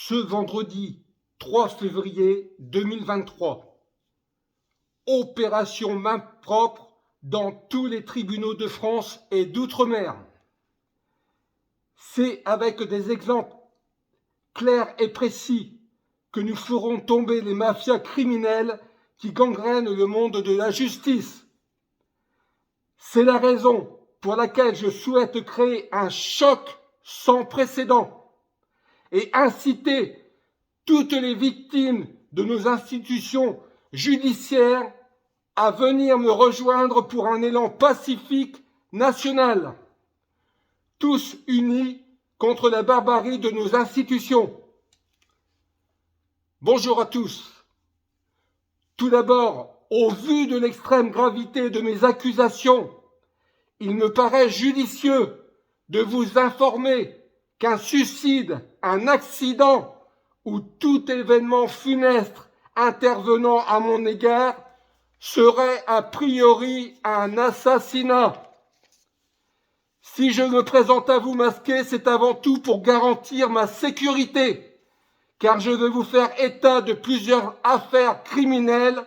ce vendredi 3 février 2023. Opération main propre dans tous les tribunaux de France et d'outre-mer. C'est avec des exemples clairs et précis que nous ferons tomber les mafias criminelles qui gangrènent le monde de la justice. C'est la raison pour laquelle je souhaite créer un choc sans précédent et inciter toutes les victimes de nos institutions judiciaires à venir me rejoindre pour un élan pacifique national, tous unis contre la barbarie de nos institutions. Bonjour à tous. Tout d'abord, au vu de l'extrême gravité de mes accusations, il me paraît judicieux de vous informer qu'un suicide, un accident ou tout événement funeste intervenant à mon égard serait a priori un assassinat. Si je me présente à vous masqué, c'est avant tout pour garantir ma sécurité, car je vais vous faire état de plusieurs affaires criminelles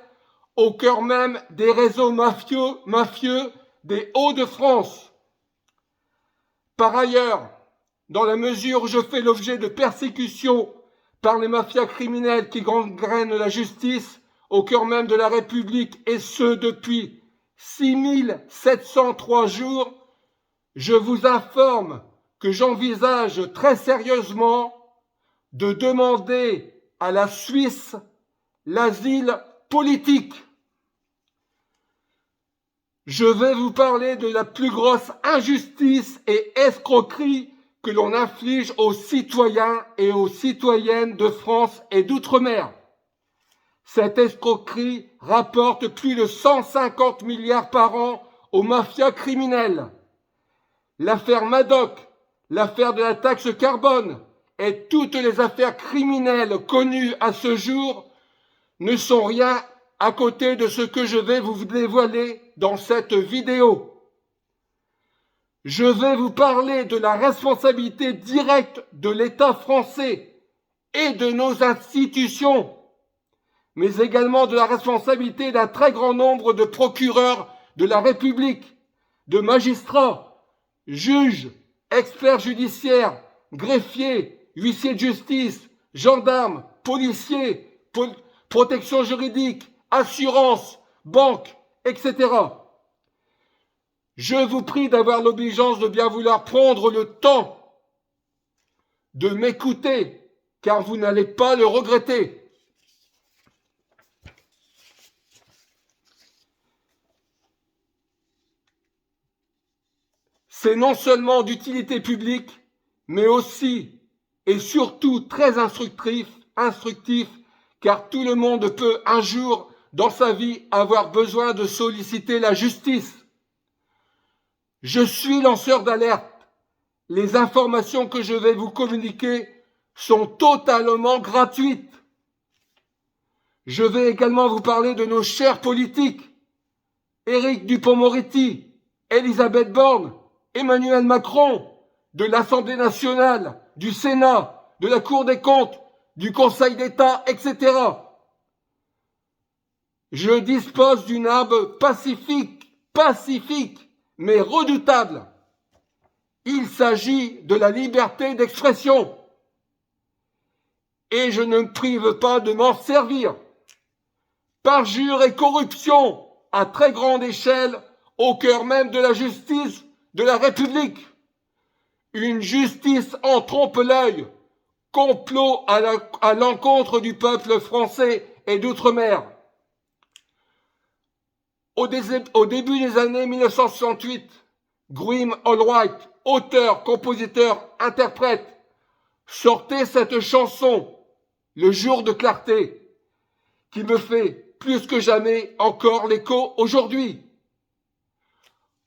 au cœur même des réseaux mafieux des Hauts-de-France. Par ailleurs, dans la mesure où je fais l'objet de persécutions par les mafias criminelles qui gangrènent la justice au cœur même de la République, et ce depuis 6703 jours, je vous informe que j'envisage très sérieusement de demander à la Suisse l'asile politique. Je vais vous parler de la plus grosse injustice et escroquerie que l'on inflige aux citoyens et aux citoyennes de France et d'outre-mer. Cette escroquerie rapporte plus de 150 milliards par an aux mafias criminelles. L'affaire Madoc, l'affaire de la taxe carbone et toutes les affaires criminelles connues à ce jour ne sont rien à côté de ce que je vais vous dévoiler dans cette vidéo. Je vais vous parler de la responsabilité directe de l'État français et de nos institutions, mais également de la responsabilité d'un très grand nombre de procureurs de la République, de magistrats, juges, experts judiciaires, greffiers, huissiers de justice, gendarmes, policiers, protection juridique, assurance, banque, etc. Je vous prie d'avoir l'obligeance de bien vouloir prendre le temps de m'écouter, car vous n'allez pas le regretter. C'est non seulement d'utilité publique, mais aussi et surtout très instructif, car tout le monde peut un jour dans sa vie avoir besoin de solliciter la justice. Je suis lanceur d'alerte. Les informations que je vais vous communiquer sont totalement gratuites. Je vais également vous parler de nos chers politiques, Éric Dupond-Moretti, Elisabeth Borne, Emmanuel Macron, de l'Assemblée nationale, du Sénat, de la Cour des comptes, du Conseil d'État, etc. Je dispose d'une arme pacifique, mais redoutable. Il s'agit de la liberté d'expression. Et je ne me prive pas de m'en servir. Parjure et corruption à très grande échelle au cœur même de la justice de la République. Une justice en trompe-l'œil, complot à l'encontre du peuple français et d'outre-mer. Au début des années 1968, Graeme Allwright, auteur, compositeur, interprète, sortait cette chanson, Le jour de clarté, qui me fait plus que jamais encore l'écho aujourd'hui.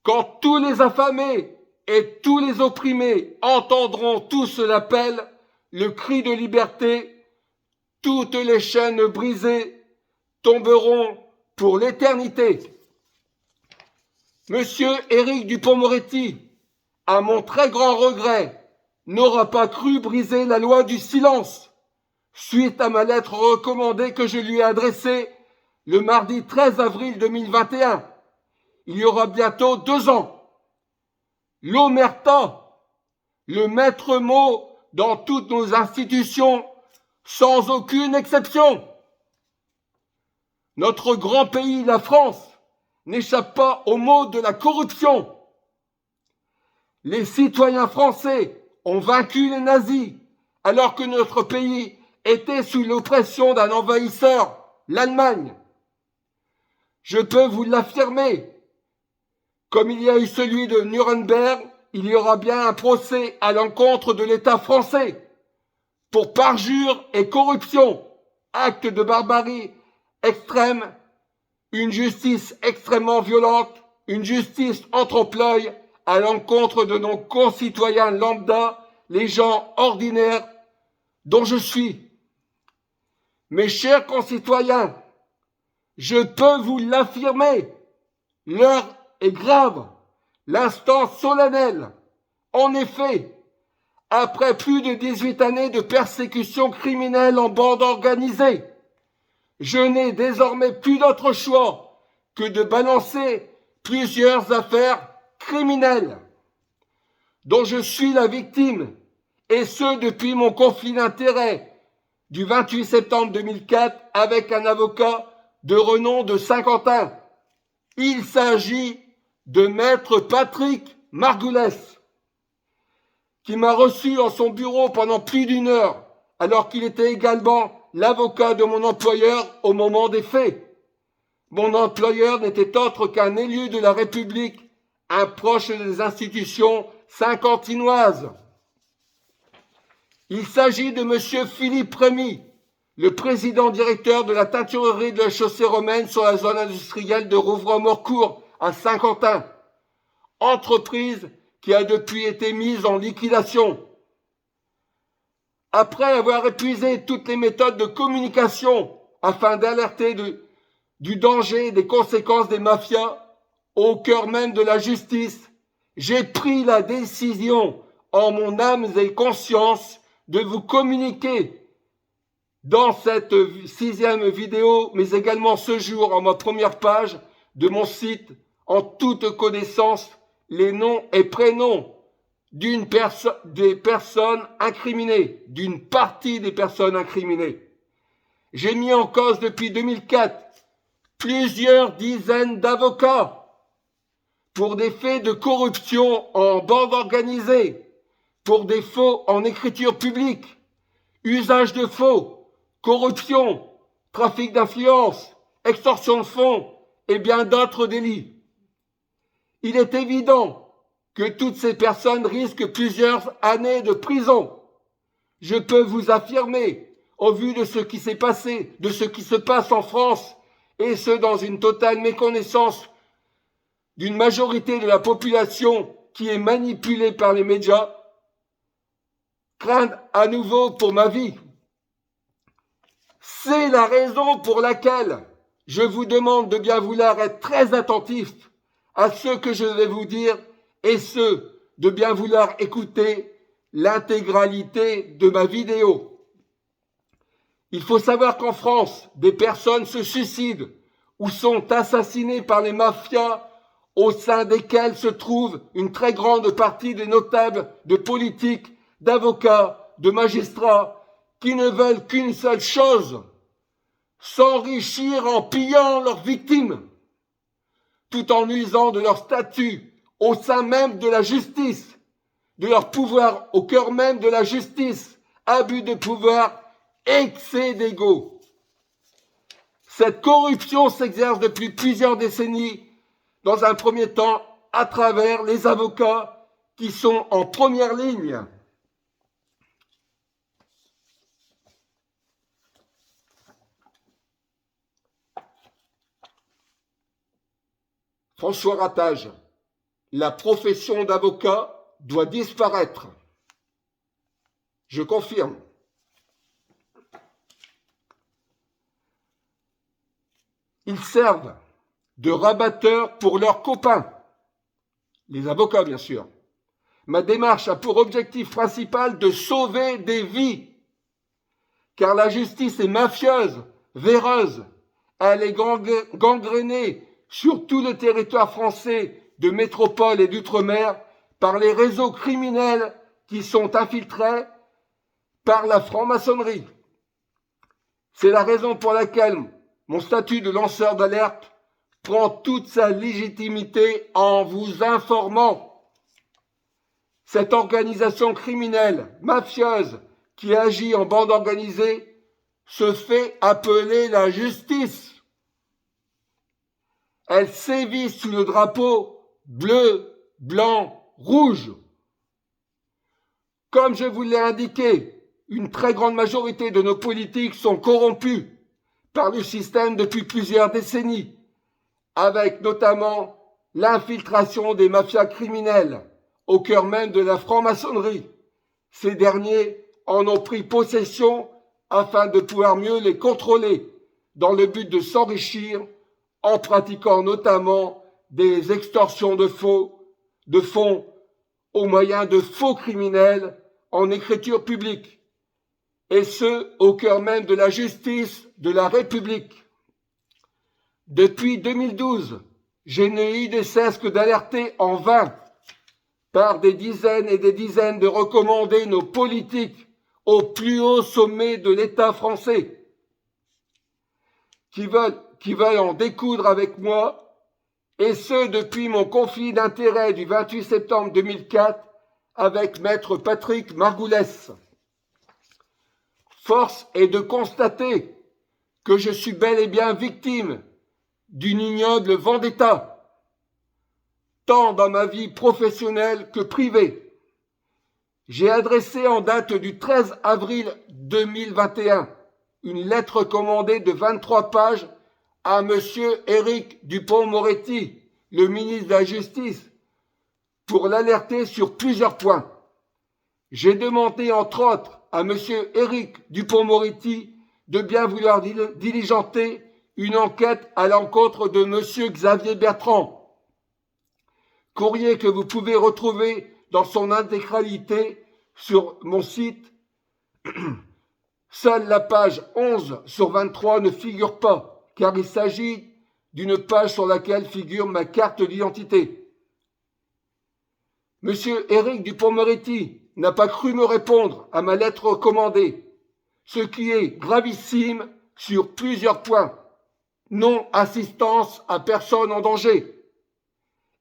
Quand tous les affamés et tous les opprimés entendront tous l'appel, le cri de liberté, toutes les chaînes brisées tomberont pour l'éternité. Monsieur Éric Dupond-Moretti, à mon très grand regret, n'aura pas cru briser la loi du silence suite à ma lettre recommandée que je lui ai adressée le mardi 13 avril 2021. Il y aura bientôt 2 ans. L'omerta, le maître mot dans toutes nos institutions, sans aucune exception. Notre grand pays, la France, n'échappe pas au mot de la corruption. Les citoyens français ont vaincu les nazis, alors que notre pays était sous l'oppression d'un envahisseur, l'Allemagne. Je peux vous l'affirmer, comme il y a eu celui de Nuremberg, il y aura bien un procès à l'encontre de l'État français pour parjure et corruption, acte de barbarie extrême, une justice extrêmement violente, une justice en trompe-l'œil à l'encontre de nos concitoyens lambda, les gens ordinaires dont je suis. Mes chers concitoyens, je peux vous l'affirmer, l'heure est grave, l'instant solennel. En effet, après plus de 18 années de persécution criminelle en bande organisée, je n'ai désormais plus d'autre choix que de balancer plusieurs affaires criminelles dont je suis la victime, et ce depuis mon conflit d'intérêts du 28 septembre 2004 avec un avocat de renom de Saint-Quentin. Il s'agit de maître Patrick Margoulès, qui m'a reçu en son bureau pendant plus d'1 heure, alors qu'il était également l'avocat de mon employeur au moment des faits. Mon employeur n'était autre qu'un élu de la République, un proche des institutions saint-quentinoises. Il s'agit de monsieur Philippe Rémy, le président directeur de la teinturerie de la Chaussée Romaine sur la zone industrielle de Rouvroy-Morcourt à Saint-Quentin, entreprise qui a depuis été mise en liquidation. Après avoir épuisé toutes les méthodes de communication afin d'alerter du danger et des conséquences des mafias au cœur même de la justice, j'ai pris la décision, en mon âme et conscience, de vous communiquer dans cette 6e vidéo, mais également ce jour en ma première page de mon site, en toute connaissance, les noms et prénoms des personnes incriminées, d'une partie des personnes incriminées. J'ai mis en cause depuis 2004 plusieurs dizaines d'avocats pour des faits de corruption en bande organisée, pour des faux en écriture publique, usage de faux, corruption, trafic d'influence, extorsion de fonds et bien d'autres délits. Il est évident que toutes ces personnes risquent plusieurs années de prison. Je peux vous affirmer, au vu de ce qui s'est passé, de ce qui se passe en France, et ce dans une totale méconnaissance d'une majorité de la population qui est manipulée par les médias, craindre à nouveau pour ma vie. C'est la raison pour laquelle je vous demande de bien vouloir être très attentif à ce que je vais vous dire et de bien vouloir écouter l'intégralité de ma vidéo. Il faut savoir qu'en France, des personnes se suicident ou sont assassinées par les mafias au sein desquelles se trouve une très grande partie des notables, de politiques, d'avocats, de magistrats, qui ne veulent qu'une seule chose, s'enrichir en pillant leurs victimes, tout en usant de leur statut au sein même de la justice, de leur pouvoir au cœur même de la justice, abus de pouvoir, excès d'ego. Cette corruption s'exerce depuis plusieurs décennies, dans un premier temps, à travers les avocats qui sont en première ligne. François Ratage, la profession d'avocat doit disparaître. Je confirme. Ils servent de rabatteurs pour leurs copains, les avocats bien sûr. Ma démarche a pour objectif principal de sauver des vies, car la justice est mafieuse, véreuse. Elle est gangrénée sur tout le territoire français de métropole et d'outre-mer par les réseaux criminels qui sont infiltrés par la franc-maçonnerie. C'est la raison pour laquelle mon statut de lanceur d'alerte prend toute sa légitimité en vous informant. Cette organisation criminelle, mafieuse, qui agit en bande organisée, se fait appeler la justice. Elle sévit sous le drapeau bleu, blanc, rouge. Comme je vous l'ai indiqué, une très grande majorité de nos politiques sont corrompus par le système depuis plusieurs décennies, avec notamment l'infiltration des mafias criminelles au cœur même de la franc-maçonnerie. Ces derniers en ont pris possession afin de pouvoir mieux les contrôler, dans le but de s'enrichir en pratiquant notamment des extorsions de fonds au moyen de faux criminels en écriture publique, et ce, au cœur même de la justice de la République. Depuis 2012, je n'ai eu de cesse que d'alerter en vain par des dizaines et des dizaines de recommandés nos politiques au plus haut sommet de l'État français, qui veulent en découdre avec moi, et ce depuis mon conflit d'intérêts du 28 septembre 2004 avec maître Patrick Margoulès. Force est de constater que je suis bel et bien victime d'une ignoble vendetta, tant dans ma vie professionnelle que privée. J'ai adressé en date du 13 avril 2021 une lettre commandée de 23 pages à monsieur Éric Dupond-Moretti, le ministre de la Justice, pour l'alerter sur plusieurs points. J'ai demandé entre autres à monsieur Éric Dupond-Moretti de bien vouloir diligenter une enquête à l'encontre de monsieur Xavier Bertrand. Courrier que vous pouvez retrouver dans son intégralité sur mon site. Seule la page 11 sur 23 ne figure pas, car il s'agit d'une page sur laquelle figure ma carte d'identité. Monsieur Éric Dupond-Moretti n'a pas cru me répondre à ma lettre recommandée, ce qui est gravissime sur plusieurs points. Non-assistance à personne en danger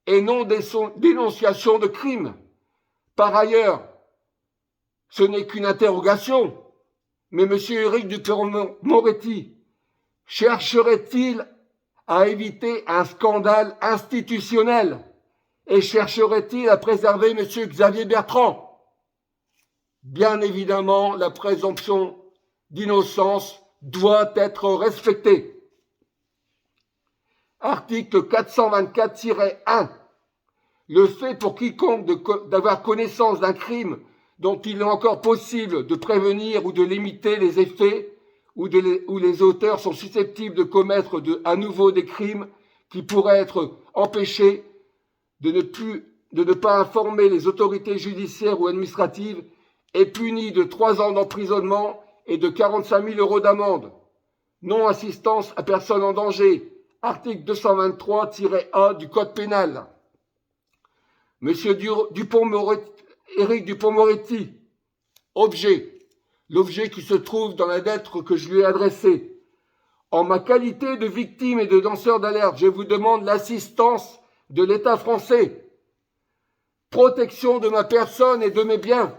et non-dénonciation de crime. Par ailleurs, ce n'est qu'une interrogation, mais M. Éric Dupond-Moretti chercherait-il à éviter un scandale institutionnel et chercherait-il à préserver M. Xavier Bertrand? Bien évidemment, la présomption d'innocence doit être respectée. Article 424-1. Le fait pour quiconque d'avoir connaissance d'un crime dont il est encore possible de prévenir ou de limiter les effets ou les auteurs sont susceptibles de commettre à nouveau des crimes qui pourraient être empêchés de ne pas informer les autorités judiciaires ou administratives est puni de 3 ans d'emprisonnement et de 45 000 € d'amende. Non-assistance à personne en danger. Article 223-A du Code pénal. Monsieur Éric Dupond-Moretti, objet. L'objet qui se trouve dans la lettre que je lui ai adressée. En ma qualité de victime et de lanceur d'alerte, je vous demande l'assistance de l'État français. Protection de ma personne et de mes biens.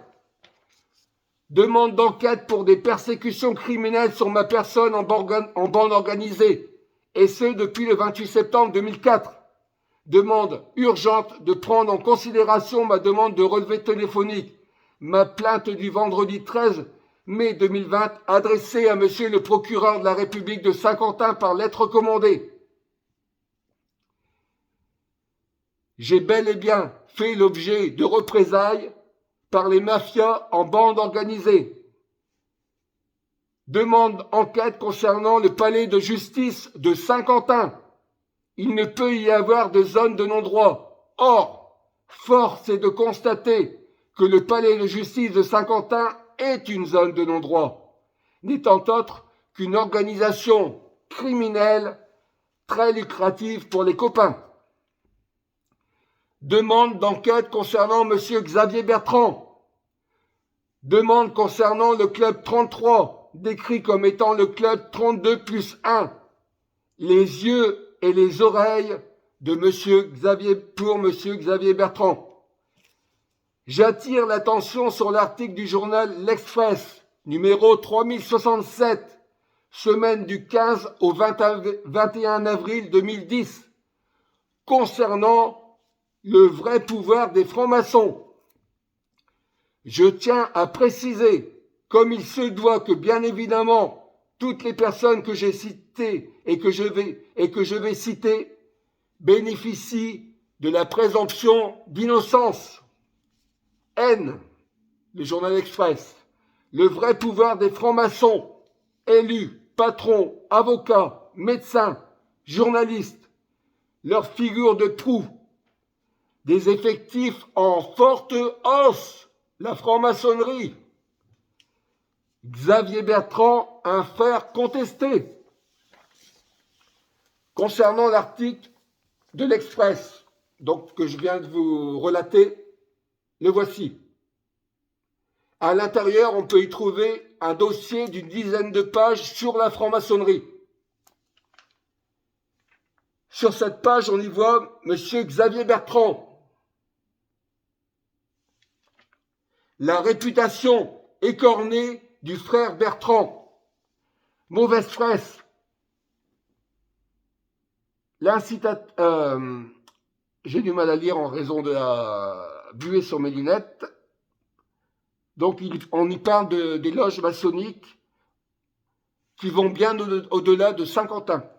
Demande d'enquête pour des persécutions criminelles sur ma personne en bande organisée. Et ce, depuis le 28 septembre 2004. Demande urgente de prendre en considération ma demande de relevé téléphonique. Ma plainte du vendredi 13 mai 2020 adressée à monsieur le procureur de la République de Saint-Quentin par lettre commandée. J'ai bel et bien fait l'objet de représailles par les mafias en bande organisée. Demande enquête concernant le palais de justice de Saint-Quentin. Il ne peut y avoir de zone de non-droit. Or, force est de constater que le palais de justice de Saint-Quentin est une zone de non-droit. n'étant autre qu'une organisation criminelle très lucrative pour les copains. Demande d'enquête concernant M. Xavier Bertrand. Demande concernant le club 33, décrit comme étant le club 32 plus 1. Les yeux et les oreilles de pour M. Xavier Bertrand. J'attire l'attention sur l'article du journal L'Express, numéro 3067, semaine du 15 au 21 avril 2010, concernant le vrai pouvoir des francs-maçons. Je tiens à préciser, comme il se doit, que bien évidemment, toutes les personnes que j'ai citées et que je vais citer bénéficient de la présomption d'innocence. N, le journal Express, le vrai pouvoir des francs-maçons, élus, patrons, avocats, médecins, journalistes, leur figure de proue, des effectifs en forte hausse, la franc-maçonnerie. Xavier Bertrand, un frère contesté. Concernant l'article de l'Express, donc que je viens de vous relater, le voici. À l'intérieur, on peut y trouver un dossier d'une dizaine de pages sur la franc-maçonnerie. Sur cette page, on y voit M. Xavier Bertrand. La réputation écornée du frère Bertrand. Mauvaise presse. J'ai du mal à lire en raison de la buée sur mes lunettes. Donc, on y parle des loges maçonniques qui vont bien au-delà de Saint-Quentin.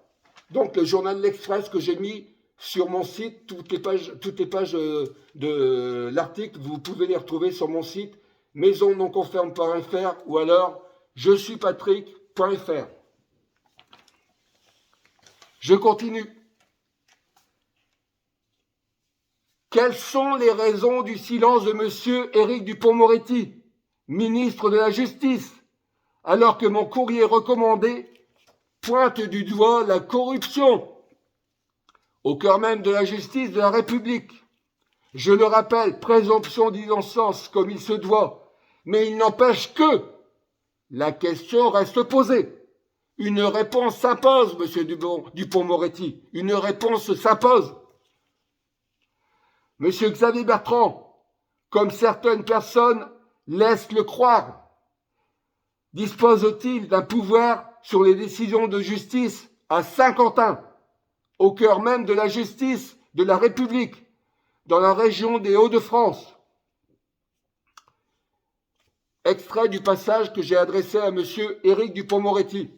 Donc, le journal L'Express que j'ai mis sur mon site, toutes les pages de l'article, vous pouvez les retrouver sur mon site maisonnonconferme.fr ou alors je suis patrick.fr. Je continue. Quelles sont les raisons du silence de M. Éric Dupond-Moretti, ministre de la Justice, alors que mon courrier recommandé pointe du doigt la corruption au cœur même de la justice de la République? Je le rappelle, présomption d'innocence comme il se doit, mais il n'empêche que la question reste posée. Une réponse s'impose, M. Dupond-Moretti. Une réponse s'impose. M. Xavier Bertrand, comme certaines personnes laissent le croire, dispose-t-il d'un pouvoir sur les décisions de justice à Saint-Quentin, au cœur même de la justice de la République, dans la région des Hauts-de-France? Extrait du passage que j'ai adressé à M. Éric Dupond-Moretti.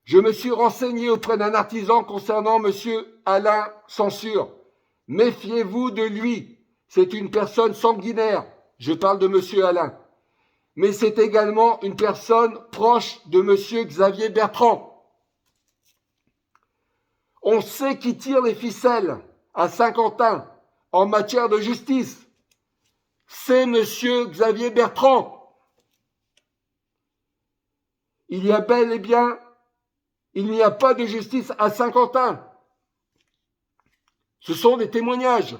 Je me suis renseigné auprès d'un artisan concernant M. Alain Censure. Méfiez-vous de lui, c'est une personne sanguinaire. Je parle de M. Alain. Mais c'est également une personne proche de M. Xavier Bertrand. On sait qui tire les ficelles à Saint-Quentin en matière de justice. C'est M. Xavier Bertrand. Il y a bel et bien, il n'y a pas de justice à Saint-Quentin. Ce sont des témoignages.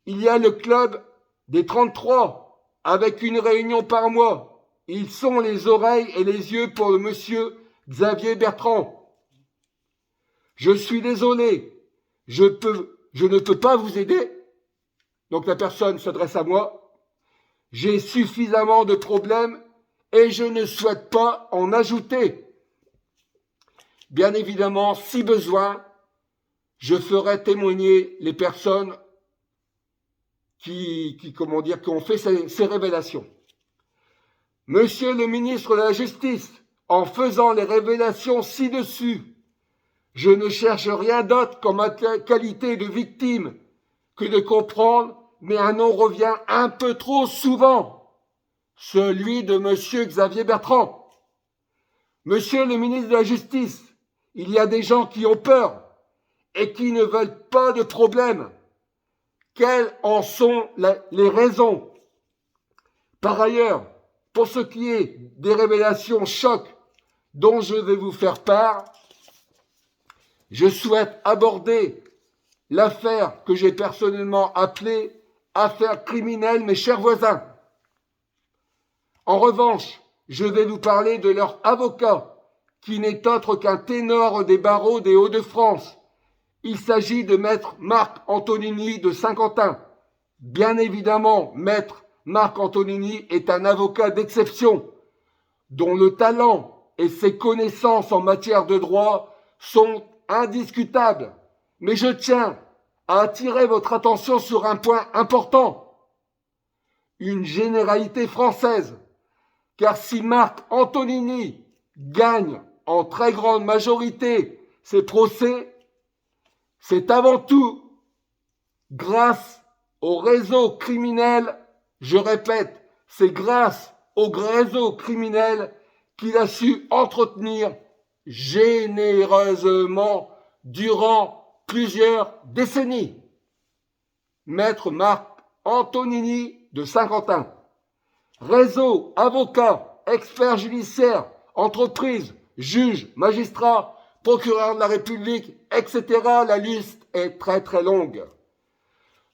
Il y a le club des 33, avec une réunion par mois. Ils sont les oreilles et les yeux pour le monsieur Xavier Bertrand. Je suis désolé, je ne peux pas vous aider. Donc la personne s'adresse à moi. J'ai suffisamment de problèmes et je ne souhaite pas en ajouter. Bien évidemment, si besoin, je ferai témoigner les personnes qui ont fait ces révélations. Monsieur le ministre de la Justice, en faisant les révélations ci-dessus, je ne cherche rien d'autre qu'en ma qualité de victime que de comprendre, mais un nom revient un peu trop souvent, celui de monsieur Xavier Bertrand. Monsieur le ministre de la Justice, il y a des gens qui ont peur et qui ne veulent pas de problème. Quelles en sont les raisons? Par ailleurs, Pour ce qui est des révélations chocs dont je vais vous faire part, je souhaite aborder l'affaire que j'ai personnellement appelée affaire criminelle, mes chers voisins. En revanche, je vais vous parler de leur avocat, qui n'est autre qu'un ténor des barreaux des Hauts-de-France. Il s'agit de maître Marc Antonini de Saint-Quentin. Bien évidemment, maître Marc Antonini est un avocat d'exception, dont le talent et ses connaissances en matière de droit sont indiscutables. Mais je tiens à attirer votre attention sur un point important, une généralité française. Car si Marc Antonini gagne en très grande majorité ses procès, c'est avant tout grâce au réseau criminel, je répète, c'est grâce au réseau criminel qu'il a su entretenir généreusement durant plusieurs décennies. Maître Marc Antonini de Saint-Quentin. Réseau, avocats, experts judiciaires, entreprises, juges, magistrats, procureurs de la République, etc. La liste est très très longue.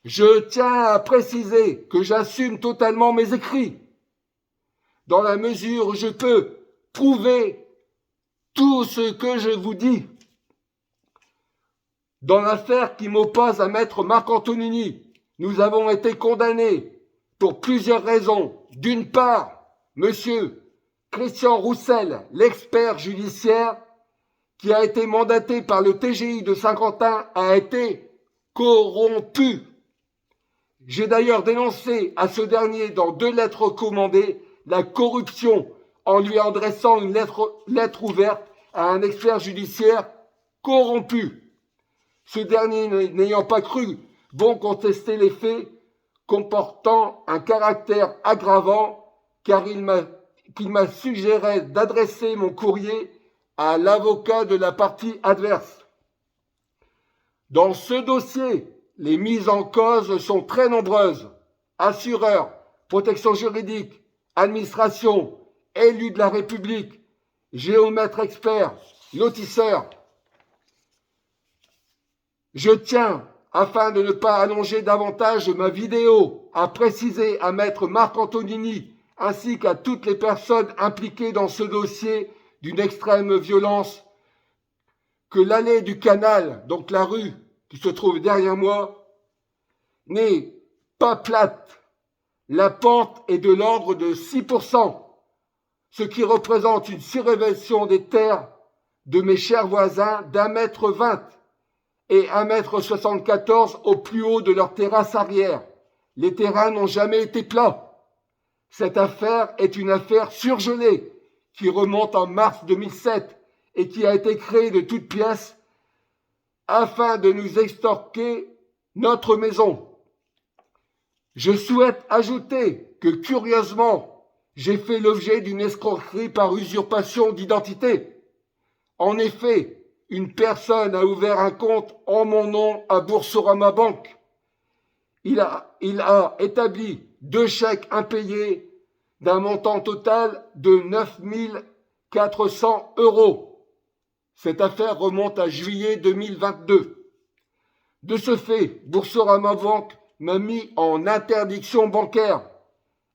Je tiens à préciser que j'assume totalement mes écrits, dans la mesure où je peux prouver tout ce que je vous dis. Dans l'affaire qui m'oppose à maître Marc Antonini, nous avons été condamnés pour plusieurs raisons. D'une part, monsieur Christian Roussel, l'expert judiciaire, qui a été mandaté par le TGI de Saint-Quentin, a été corrompu. J'ai d'ailleurs dénoncé à ce dernier dans 2 lettres recommandées la corruption en lui adressant une lettre ouverte à un expert judiciaire corrompu. Ce dernier n'ayant pas cru bon contester les faits comportant un caractère aggravant, car il m'a suggéré d'adresser mon courrier à l'avocat de la partie adverse. Dans ce dossier, les mises en cause sont très nombreuses. Assureurs, protection juridique, administration, élus de la République, géomètres experts, lotisseurs. Je tiens, afin de ne pas allonger davantage ma vidéo, à préciser à maître Marc Antonini ainsi qu'à toutes les personnes impliquées dans ce dossier d'une extrême violence que l'allée du Canal, donc la rue qui se trouve derrière moi, n'est pas plate. La pente est de l'ordre de 6%, ce qui représente une surélévation des terres de mes chers voisins d'1,20 m et 1,74 m au plus haut de leur terrasse arrière. Les terrains n'ont jamais été plats. Cette affaire est une affaire surgelée qui remonte en mars 2007 et qui a été créée de toutes pièces afin de nous extorquer notre maison. Je souhaite ajouter que, curieusement, j'ai fait l'objet d'une escroquerie par usurpation d'identité. En effet, une personne a ouvert un compte en mon nom à Boursorama Banque. Il a établi 2 chèques impayés d'un montant total de 9 400 €. Cette affaire remonte à juillet 2022. De ce fait, Boursorama Banque m'a mis en interdiction bancaire,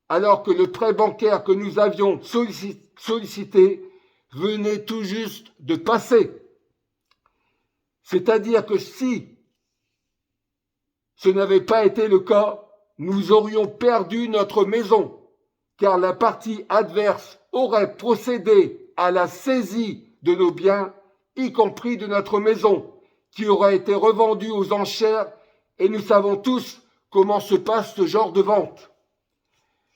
alors que le prêt bancaire que nous avions sollicité venait tout juste de passer. C'est-à-dire que si ce n'avait pas été le cas, nous aurions perdu notre maison, car la partie adverse aurait procédé à la saisie de nos biens, y compris de notre maison, qui aurait été revendue aux enchères, et nous savons tous comment se passe ce genre de vente.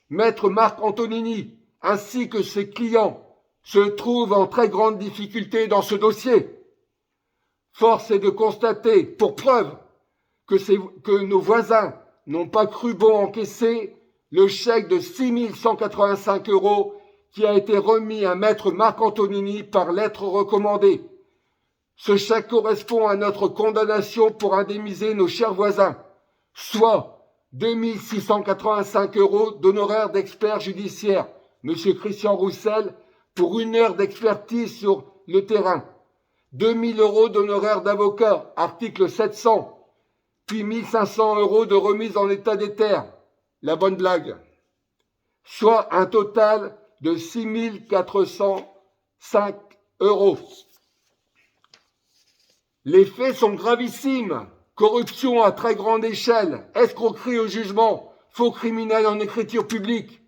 Maître Marc Antonini, ainsi que ses clients, se trouvent en très grande difficulté dans ce dossier. Force est de constater, pour preuve, que nos voisins n'ont pas cru bon encaisser le chèque de 6 185 € qui a été remis à maître Marc Antonini par lettre recommandée. Ce chèque correspond à notre condamnation pour indemniser nos chers voisins, soit 2 685 € d'honoraires d'experts judiciaires, M. Christian Roussel, pour 1 heure d'expertise sur le terrain. 2 000 € d'honoraires d'avocat, article 700, puis 1 500 € de remise en état des terres, la bonne blague. Soit un total de 6 405 €. Les faits sont gravissimes. Corruption à très grande échelle, escroquerie au jugement, faux criminels en écriture publique,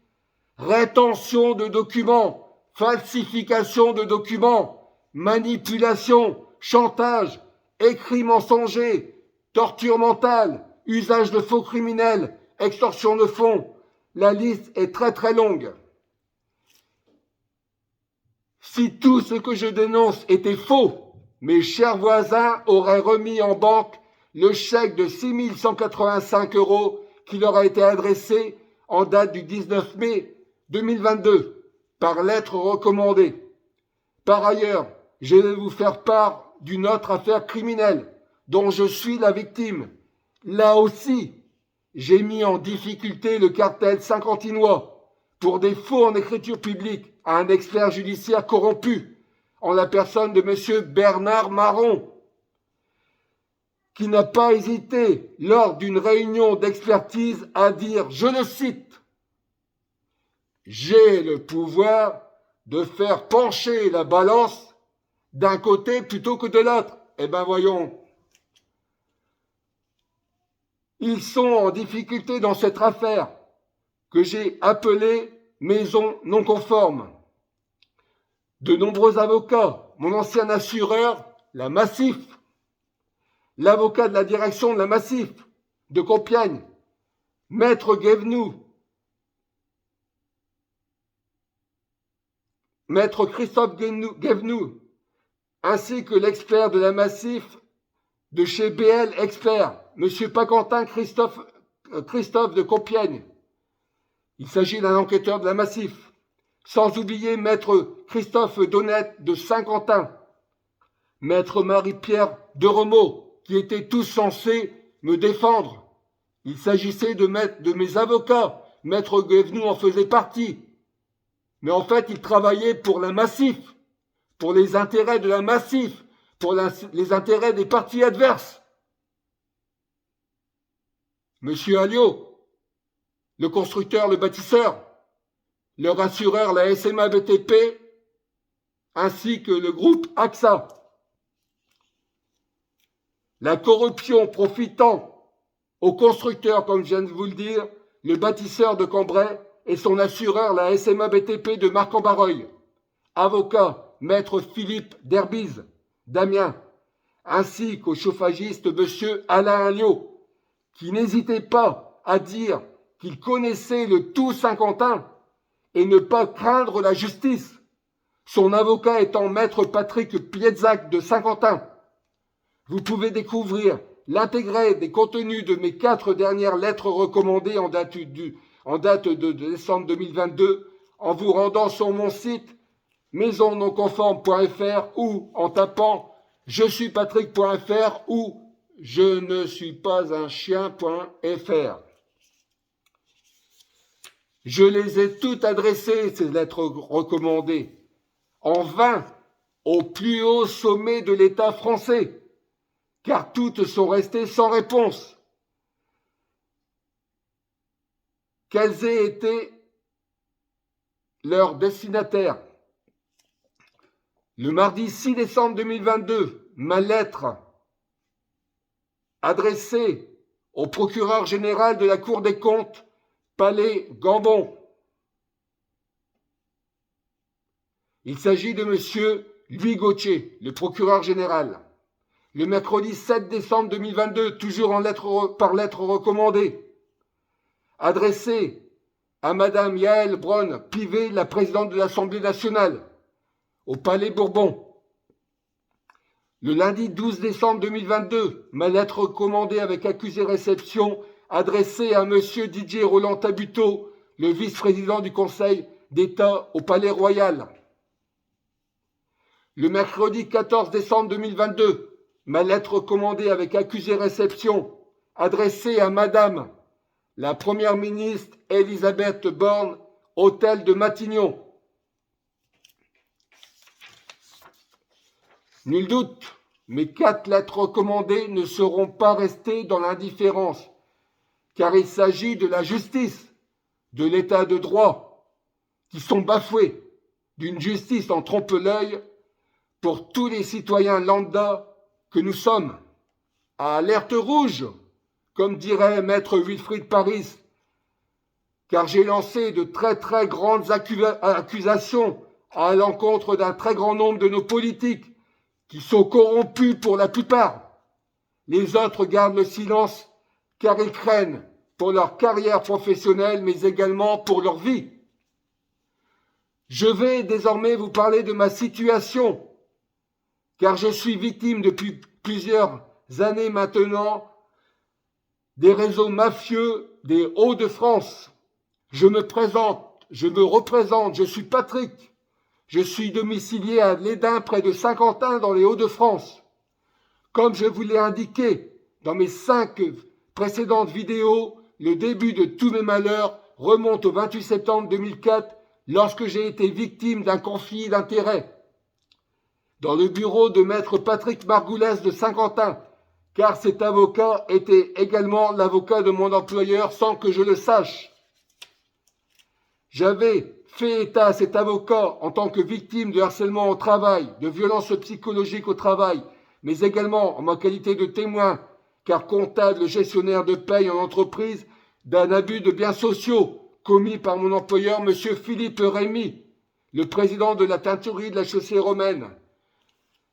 rétention de documents, falsification de documents, manipulation, chantage, écrit mensonger, torture mentale, usage de faux criminels, extorsion de fonds. La liste est très très longue. Si tout ce que je dénonce était faux, mes chers voisins auraient remis en banque le chèque de 6 185 € qui leur a été adressé en date du 19 mai 2022 par lettre recommandée. Par ailleurs, je vais vous faire part d'une autre affaire criminelle dont je suis la victime. Là aussi, j'ai mis en difficulté le cartel saint-quentinois pour des faux en écriture publique à un expert judiciaire corrompu, en la personne de M. Bernard Marron, qui n'a pas hésité, lors d'une réunion d'expertise, à dire, je le cite, « J'ai le pouvoir de faire pencher la balance d'un côté plutôt que de l'autre. » Eh bien voyons, ils sont en difficulté dans cette affaire que j'ai appelée maison non conforme. De nombreux avocats, mon ancien assureur, la Massif, l'avocat de la direction de la Massif de Compiègne, Maître Guévenoux, Maître Christophe Guévenoux, ainsi que l'expert de la Massif de chez BL Expert, M. Paquentin Christophe de Compiègne. Il s'agit d'un enquêteur de la Massif. Sans oublier Maître Christophe Donnette de Saint-Quentin, Maître Marie-Pierre de Remaux, qui étaient tous censés me défendre. Il s'agissait de mes avocats. Maître Guévenoux en faisait partie. Mais en fait, il travaillait pour la Massif, pour les intérêts de la Massif, pour les intérêts des partis adverses. Monsieur Alliot, le constructeur, le bâtisseur, leur assureur, la SMA BTP, ainsi que le groupe AXA. La corruption profitant aux constructeurs, comme je viens de vous le dire, le bâtisseur de Cambrai et son assureur, la SMA BTP de Marc-en-Barreuil. Avocat, maître Philippe Derbize, d'Amiens, ainsi qu'au chauffagiste monsieur Alain Alliot, qui n'hésitait pas à dire qu'il connaissait le tout Saint-Quentin et ne pas craindre la justice, son avocat étant maître Patrick Pietzac de Saint-Quentin. Vous pouvez découvrir l'intégralité des contenus de mes 4 dernières lettres recommandées en date de décembre 2022 en vous rendant sur mon site maisonnonconforme.fr ou en tapant je suis patrick.fr ou je ne suis pas un chien.fr. Je les ai toutes adressées, ces lettres recommandées, en vain au plus haut sommet de l'État français, car toutes sont restées sans réponse. Quels aient été leurs destinataires? Le mardi 6 décembre 2022, ma lettre adressée au procureur général de la Cour des comptes, Palais Gambon. Il s'agit de M. Louis Gauthier, le procureur général. Le mercredi 7 décembre 2022, toujours par lettre recommandée, adressée à Madame Yaël Braun-Pivet, la présidente de l'Assemblée nationale, au Palais Bourbon. Le lundi 12 décembre 2022, ma lettre recommandée avec accusé-réception adressée à M. Didier Roland Tabuteau, le vice-président du Conseil d'État au Palais Royal. Le mercredi 14 décembre 2022, ma lettre recommandée avec accusé-réception adressée à Madame la Première ministre Elisabeth Borne hôtel de Matignon. Nul doute, mes 4 lettres recommandées ne seront pas restées dans l'indifférence, car il s'agit de la justice, de l'état de droit, qui sont bafoués, d'une justice en trompe-l'œil pour tous les citoyens lambda que nous sommes. À alerte rouge, comme dirait maître Wilfried Paris, car j'ai lancé de très très grandes accusations à l'encontre d'un très grand nombre de nos politiques, qui sont corrompus pour la plupart. Les autres gardent le silence car ils craignent pour leur carrière professionnelle, mais également pour leur vie. Je vais désormais vous parler de ma situation, car je suis victime depuis plusieurs années maintenant des réseaux mafieux des Hauts-de-France. Je me représente, je suis Patrick. Je suis domicilié à Lédin, près de Saint-Quentin, dans les Hauts-de-France. Comme je vous l'ai indiqué dans mes 5 précédentes vidéos, le début de tous mes malheurs remonte au 28 septembre 2004, lorsque j'ai été victime d'un conflit d'intérêts. Dans le bureau de maître Patrick Margoulès de Saint-Quentin, car cet avocat était également l'avocat de mon employeur sans que je le sache. J'avais fait état à cet avocat en tant que victime de harcèlement au travail, de violences psychologiques au travail, mais également en ma qualité de témoin, car comptable gestionnaire de paye en entreprise, d'un abus de biens sociaux commis par mon employeur, M. Philippe Rémy, le président de la teinturerie de la chaussée romaine.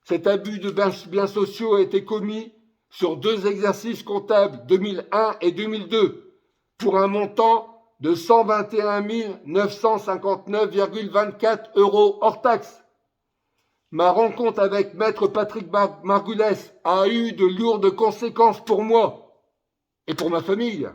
Cet abus de biens sociaux a été commis sur 2 exercices comptables, 2001 et 2002, pour un montant de 121 959,24 € hors taxe. Ma rencontre avec maître Patrick Margoulès a eu de lourdes conséquences pour moi et pour ma famille.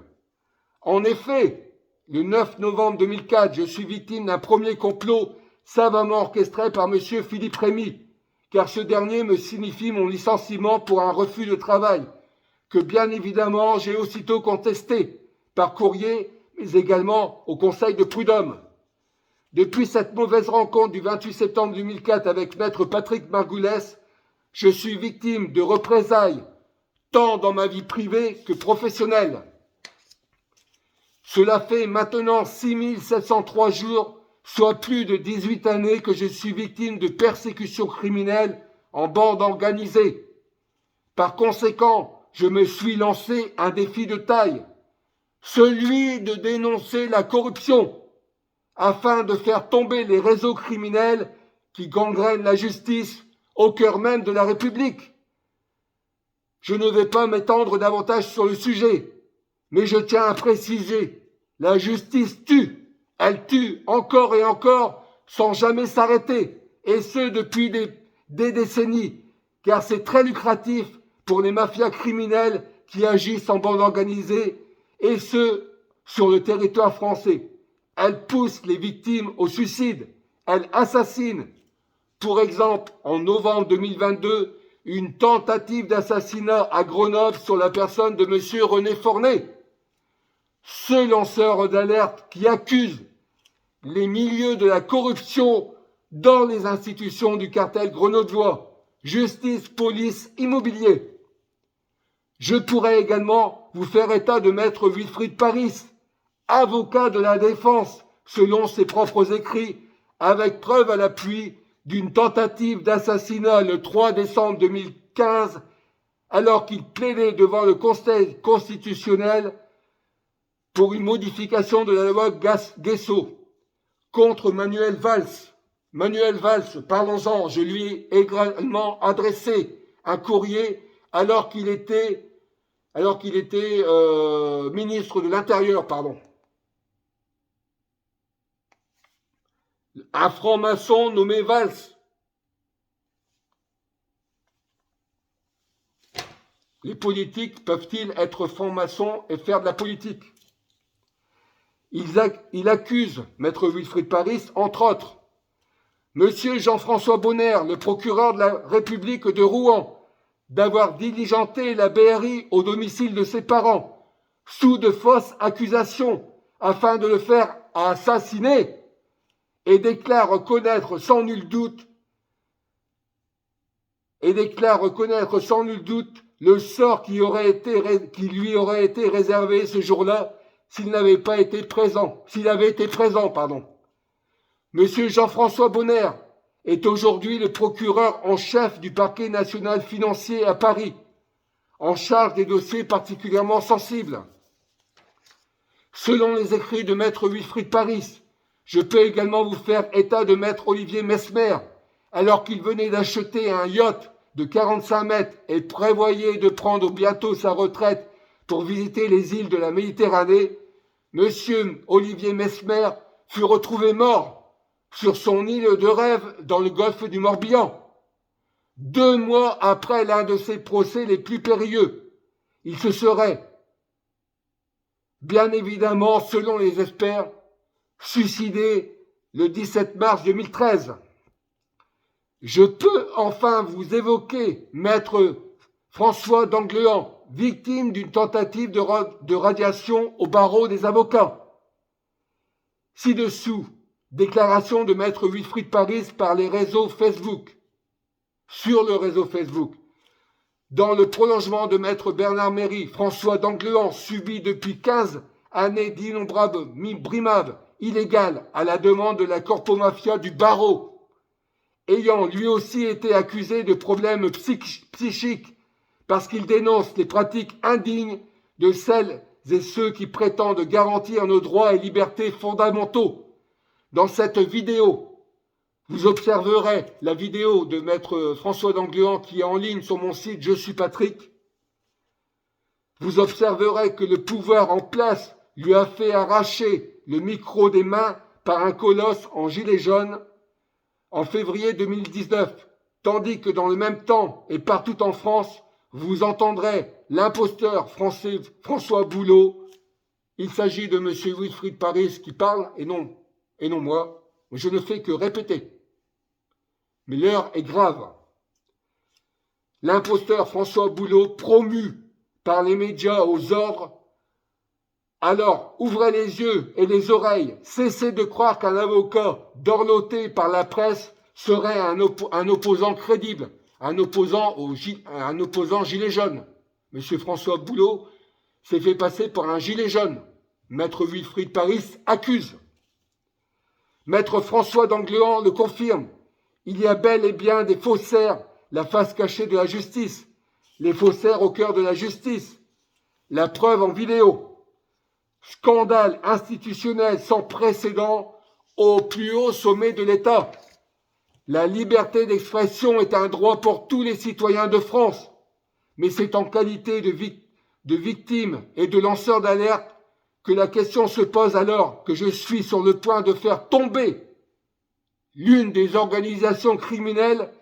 En effet, le 9 novembre 2004, je suis victime d'un premier complot savamment orchestré par M. Philippe Rémy, car ce dernier me signifie mon licenciement pour un refus de travail, que bien évidemment j'ai aussitôt contesté par courrier, mais également au Conseil de prud'homme. Depuis cette mauvaise rencontre du 28 septembre 2004 avec maître Patrick Margoulès, je suis victime de représailles, tant dans ma vie privée que professionnelle. Cela fait maintenant 6703 jours, soit plus de 18 années que je suis victime de persécutions criminelles en bande organisée. Par conséquent, je me suis lancé un défi de taille, celui de dénoncer la corruption, afin de faire tomber les réseaux criminels qui gangrènent la justice au cœur même de la République. Je ne vais pas m'étendre davantage sur le sujet, mais je tiens à préciser, la justice tue, elle tue encore et encore sans jamais s'arrêter, et ce depuis des décennies, car c'est très lucratif pour les mafias criminelles qui agissent en bande organisée, et ce, sur le territoire français. Elle pousse les victimes au suicide, elle assassine. Pour exemple, en novembre 2022, une tentative d'assassinat à Grenoble sur la personne de M. René Fornet. Ce lanceur d'alerte qui accuse les milieux de la corruption dans les institutions du cartel grenoblois, justice, police, immobilier. Je pourrais également vous faire état de maître Wilfried Paris, avocat de la défense, selon ses propres écrits, avec preuve à l'appui d'une tentative d'assassinat le 3 décembre 2015, alors qu'il plaidait devant le Conseil constitutionnel pour une modification de la loi Guessot contre Manuel Valls. Manuel Valls, parlons-en, je lui ai également adressé un courrier alors qu'il était ministre de l'Intérieur, Un franc-maçon nommé Valls. Les politiques peuvent-ils être francs-maçons et faire de la politique? Il accuse maître Wilfried Paris, entre autres, monsieur Jean-François Bonner, le procureur de la République de Rouen, d'avoir diligenté la BRI au domicile de ses parents, sous de fausses accusations, afin de le faire a assassiné et déclare reconnaître sans nul doute le sort qui lui aurait été réservé ce jour-là s'il avait été présent. Monsieur Jean-François Bonner est aujourd'hui le procureur en chef du parquet national financier à Paris, en charge des dossiers particulièrement sensibles. Selon les écrits de maître Wilfried Paris, je peux également vous faire état de maître Olivier Messmer, alors qu'il venait d'acheter un yacht de 45 mètres et prévoyait de prendre bientôt sa retraite pour visiter les îles de la Méditerranée. Monsieur Olivier Messmer fut retrouvé mort sur son île de rêve dans le golfe du Morbihan, 2 mois après l'un de ses procès les plus périlleux. Il se serait, bien évidemment, selon les experts, suicidé le 17 mars 2013. Je peux enfin vous évoquer maître François d'Anglean, victime d'une tentative de radiation au barreau des avocats. Ci-dessous, déclaration de maître Wilfried Paris par les réseaux Facebook, sur le réseau Facebook. Dans le prolongement de maître Bernard Méry, François d'Anglean subit depuis 15 années d'innombrables brimades illégales à la demande de la corpomafia du barreau, ayant lui aussi été accusé de problèmes psychiques parce qu'il dénonce les pratiques indignes de celles et ceux qui prétendent garantir nos droits et libertés fondamentaux. Dans cette vidéo, vous observerez la vidéo de maître François d'Anglean qui est en ligne sur mon site Je suis Patrick. Vous observerez que le pouvoir en place lui a fait arracher le micro des mains par un colosse en gilet jaune en février 2019, tandis que dans le même temps et partout en France, vous entendrez l'imposteur français François Boulot. Il s'agit de M. Wilfried Paris qui parle et non moi. Je ne fais que répéter. Mais l'heure est grave. L'imposteur François Boulot, promu par les médias aux ordres. Alors, ouvrez les yeux et les oreilles. Cessez de croire qu'un avocat dorloté par la presse serait un opposant crédible, un opposant gilet jaune. Monsieur François Boulot s'est fait passer pour un gilet jaune. Maître Wilfried Paris accuse. Maître François d'Anglean le confirme. Il y a bel et bien des faussaires, la face cachée de la justice. Les faussaires au cœur de la justice. La preuve en vidéo. Scandale institutionnel sans précédent au plus haut sommet de l'État. La liberté d'expression est un droit pour tous les citoyens de France. Mais c'est en qualité de victime et de lanceur d'alerte que la question se pose alors que je suis sur le point de faire tomber l'une des organisations criminelles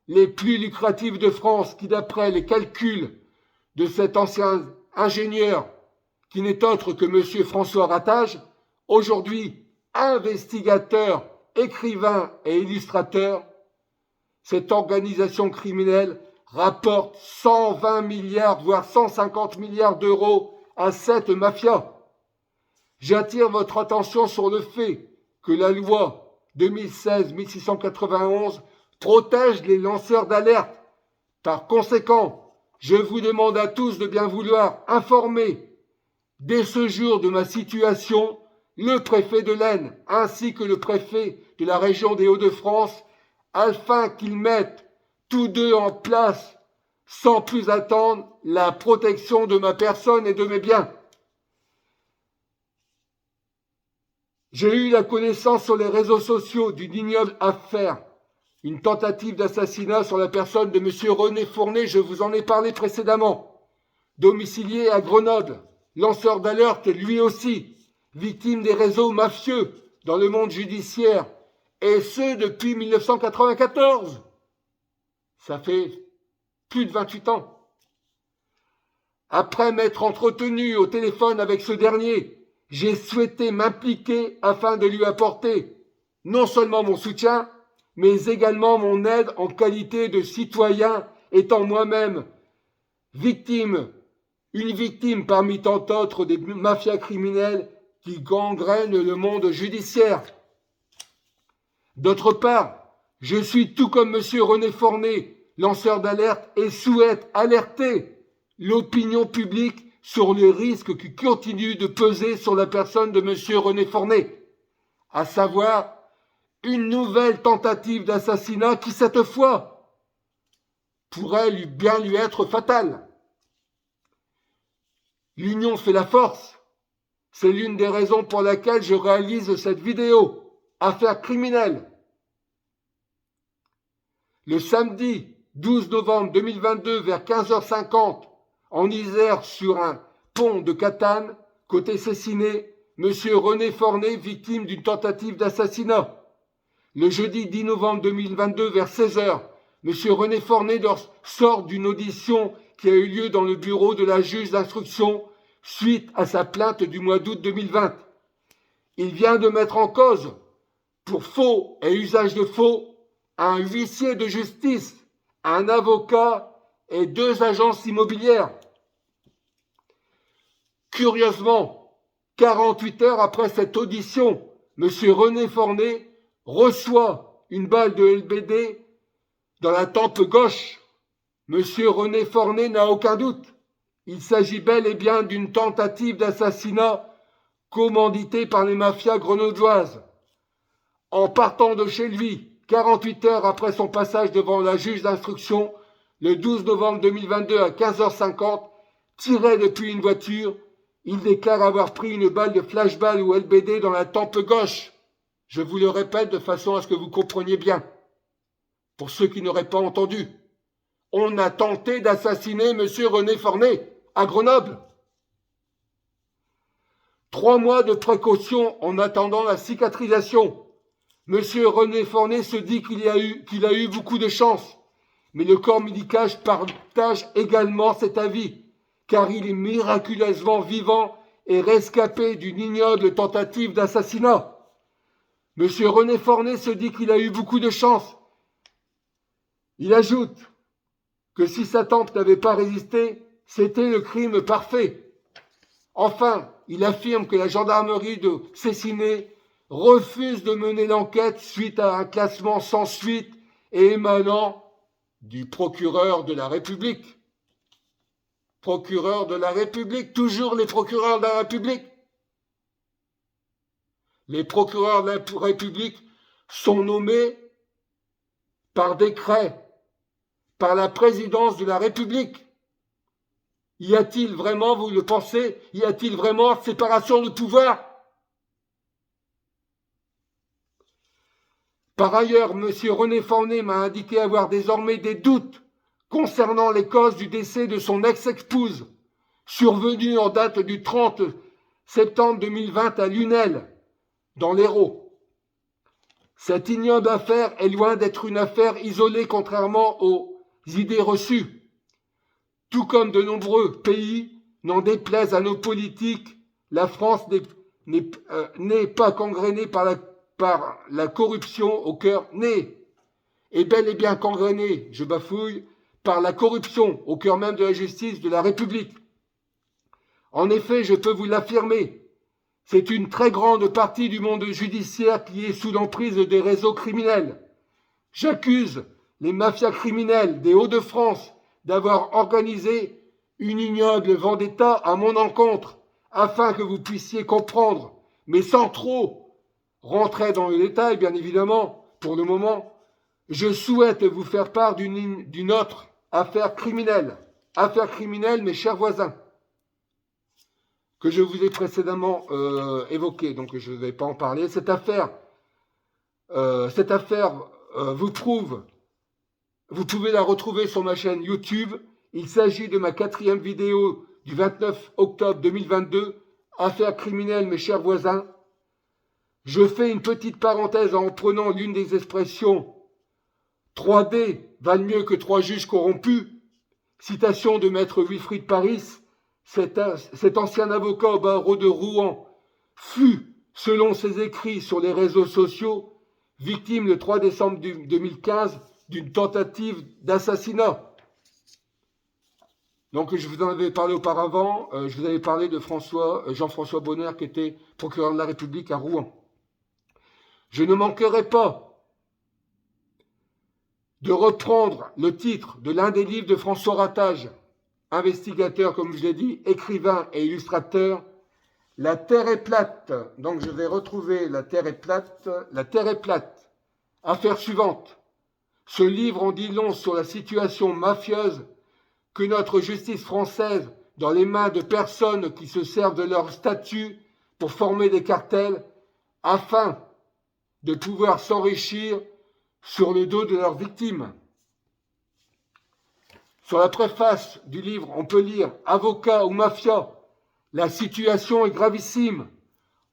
les plus lucratives de France qui, d'après les calculs de cet ancien ingénieur, qui n'est autre que M. François Ratage, aujourd'hui investigateur, écrivain et illustrateur, cette organisation criminelle rapporte 120 milliards, voire 150 milliards d'euros à cette mafia. J'attire votre attention sur le fait que la loi 2016-1691 protège les lanceurs d'alerte. Par conséquent, je vous demande à tous de bien vouloir informer dès ce jour de ma situation le préfet de l'Aisne ainsi que le préfet de la région des Hauts-de-France afin qu'ils mettent tous deux en place, sans plus attendre, la protection de ma personne et de mes biens. J'ai eu la connaissance sur les réseaux sociaux d'une ignoble affaire, une tentative d'assassinat sur la personne de M. René Fournet, je vous en ai parlé précédemment, domicilié à Grenoble, lanceur d'alerte lui aussi, victime des réseaux mafieux dans le monde judiciaire, et ce depuis 1994. Ça fait plus de 28 ans. Après m'être entretenu au téléphone avec ce dernier, j'ai souhaité m'impliquer afin de lui apporter non seulement mon soutien, mais également mon aide en qualité de citoyen, étant moi-même une victime parmi tant d'autres des mafias criminelles qui gangrènent le monde judiciaire. D'autre part, je suis tout comme M. René Forné, lanceur d'alerte, et souhaite alerter l'opinion publique sur les risques qui continuent de peser sur la personne de M. René Forné, à savoir une nouvelle tentative d'assassinat qui, cette fois, pourrait bien lui être fatale. L'union fait la force. C'est l'une des raisons pour laquelle je réalise cette vidéo. Affaire criminelle. Le samedi 12 novembre 2022 vers 15h50, en Isère, sur un pont de Catane, côté Cessiné, M. René Forné, victime d'une tentative d'assassinat. Le jeudi 10 novembre 2022 vers 16h, M. René Forné sort d'une audition qui a eu lieu dans le bureau de la juge d'instruction suite à sa plainte du mois d'août 2020. Il vient de mettre en cause, pour faux et usage de faux, un huissier de justice, un avocat et 2 agences immobilières. Curieusement, 48 heures après cette audition, M. René Forné reçoit une balle de LBD dans la tempe gauche. M. René Forné n'a aucun doute. Il s'agit bel et bien d'une tentative d'assassinat commanditée par les mafias grenobloises. En partant de chez lui, 48 heures après son passage devant la juge d'instruction, le 12 novembre 2022 à 15h50, tiré depuis une voiture, il déclare avoir pris une balle de flashball ou LBD dans la tempe gauche. Je vous le répète de façon à ce que vous compreniez bien. Pour ceux qui n'auraient pas entendu, on a tenté d'assassiner M. René Forné à Grenoble. 3 mois de précaution en attendant la cicatrisation. M. René Forné se dit qu'il a eu beaucoup de chance, mais le corps médical partage également cet avis, car il est miraculeusement vivant et rescapé d'une ignoble tentative d'assassinat. M. René Forné se dit qu'il a eu beaucoup de chance. Il ajoute que si sa tempe n'avait pas résisté, c'était le crime parfait. Enfin, il affirme que la gendarmerie de Cessiné refuse de mener l'enquête suite à un classement sans suite et émanant du procureur de la République. Procureur de la République, toujours les procureurs de la République. Les procureurs de la République sont nommés par décret, par la présidence de la République. Y a-t-il vraiment, vous le pensez, y a-t-il vraiment séparation de pouvoir? Par ailleurs, M. René Forné m'a indiqué avoir désormais des doutes concernant les causes du décès de son ex-épouse, survenue en date du 30 septembre 2020 à Lunel, dans l'Hérault. Cette ignoble affaire est loin d'être une affaire isolée contrairement aux idées reçues. Tout comme de nombreux pays, n'en déplaise à nos politiques, la France n'est pas gangrénée par la corruption au cœur, est bel et bien gangrénée, je bafouille, par la corruption au cœur même de la justice de la République. En effet, je peux vous l'affirmer, c'est une très grande partie du monde judiciaire qui est sous l'emprise des réseaux criminels. J'accuse les mafias criminelles des Hauts-de-France d'avoir organisé une ignoble vendetta à mon encontre, afin que vous puissiez comprendre, mais sans trop rentrer dans le détail, bien évidemment, pour le moment, je souhaite vous faire part d'une autre affaire criminelle. Affaire criminelle, mes chers voisins, que je vous ai précédemment évoquée, donc je ne vais pas en parler. Cette affaire vous pouvez la retrouver sur ma chaîne YouTube. Il s'agit de ma 4e vidéo du 29 octobre 2022, affaire criminelle, mes chers voisins. Je fais une petite parenthèse en prenant l'une des expressions 3D valent mieux que 3 juges corrompus. Citation de maître Wilfried Paris, cet ancien avocat au barreau de Rouen fut, selon ses écrits sur les réseaux sociaux, victime le 3 décembre 2015 d'une tentative d'assassinat. Donc, je vous en avais parlé auparavant, je vous avais parlé de Jean-François Bonner, qui était procureur de la République à Rouen. Je ne manquerai pas de reprendre le titre de l'un des livres de François Ratage, investigateur, comme je l'ai dit, écrivain et illustrateur, La Terre est plate. Donc, je vais retrouver La Terre est plate. La Terre est plate. Affaire suivante. Ce livre en dit long sur la situation mafieuse que notre justice française, dans les mains de personnes qui se servent de leur statut pour former des cartels, afin de pouvoir s'enrichir sur le dos de leurs victimes. Sur la préface du livre, on peut lire « Avocat ou mafia, la situation est gravissime.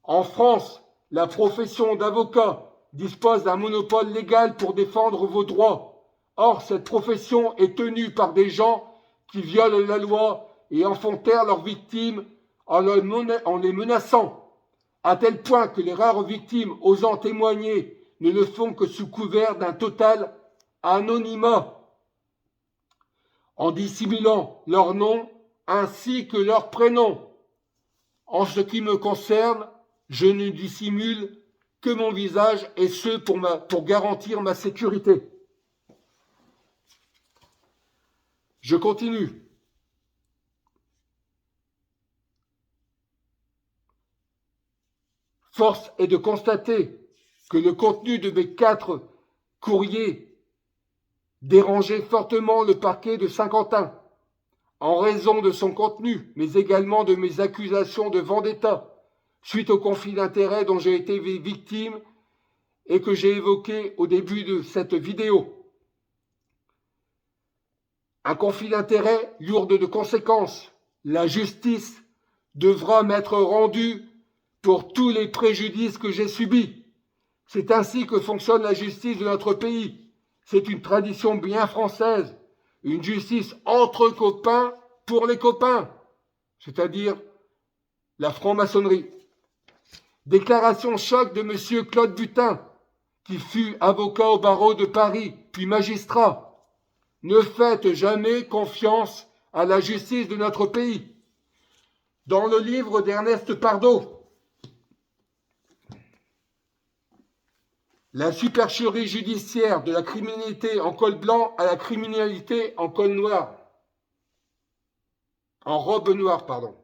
En France, la profession d'avocat dispose d'un monopole légal pour défendre vos droits. Or, cette profession est tenue par des gens qui violent la loi et en font taire leurs victimes en les menaçant, à tel point que les rares victimes osant témoigner ne le font que sous couvert d'un total anonymat, en dissimulant leur nom ainsi que leur prénom. En ce qui me concerne, je ne dissimule que mon visage, et ce pour garantir ma sécurité. Je continue. Force est de constater que le contenu de mes 4 courriers dérangeait fortement le parquet de Saint-Quentin, en raison de son contenu, mais également de mes accusations de vendetta, suite au conflit d'intérêts dont j'ai été victime et que j'ai évoqué au début de cette vidéo. Un conflit d'intérêts lourd de conséquences. La justice devra m'être rendue pour tous les préjudices que j'ai subis. C'est ainsi que fonctionne la justice de notre pays. C'est une tradition bien française, une justice entre copains pour les copains, c'est-à-dire la franc-maçonnerie. Déclaration choc de M. Claude Butin, qui fut avocat au barreau de Paris, puis magistrat. Ne faites jamais confiance à la justice de notre pays. Dans le livre d'Ernest Pardo, La supercherie judiciaire de la criminalité en col blanc à la criminalité en col noir. En robe noire, pardon.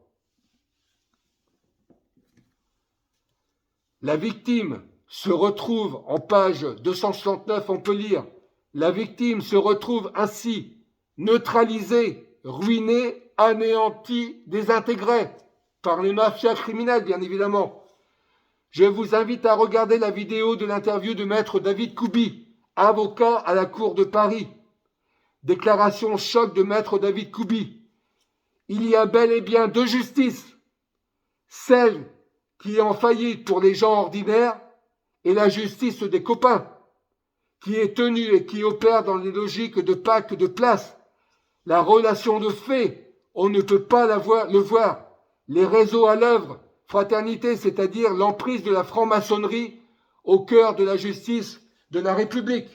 La victime se retrouve, en page 269, on peut lire, la victime se retrouve ainsi neutralisée, ruinée, anéantie, désintégrée par les mafias criminelles, bien évidemment. Je vous invite à regarder la vidéo de l'interview de maître David Koubi, avocat à la Cour de Paris. Déclaration choc de maître David Koubi. Il y a bel et bien 2 justices. Celle qui est en faillite pour les gens ordinaires et la justice des copains, qui est tenue et qui opère dans les logiques de pacte de place. La relation de fait, on ne peut pas le voir. Les réseaux à l'œuvre, fraternité, c'est-à-dire l'emprise de la franc-maçonnerie au cœur de la justice de la République.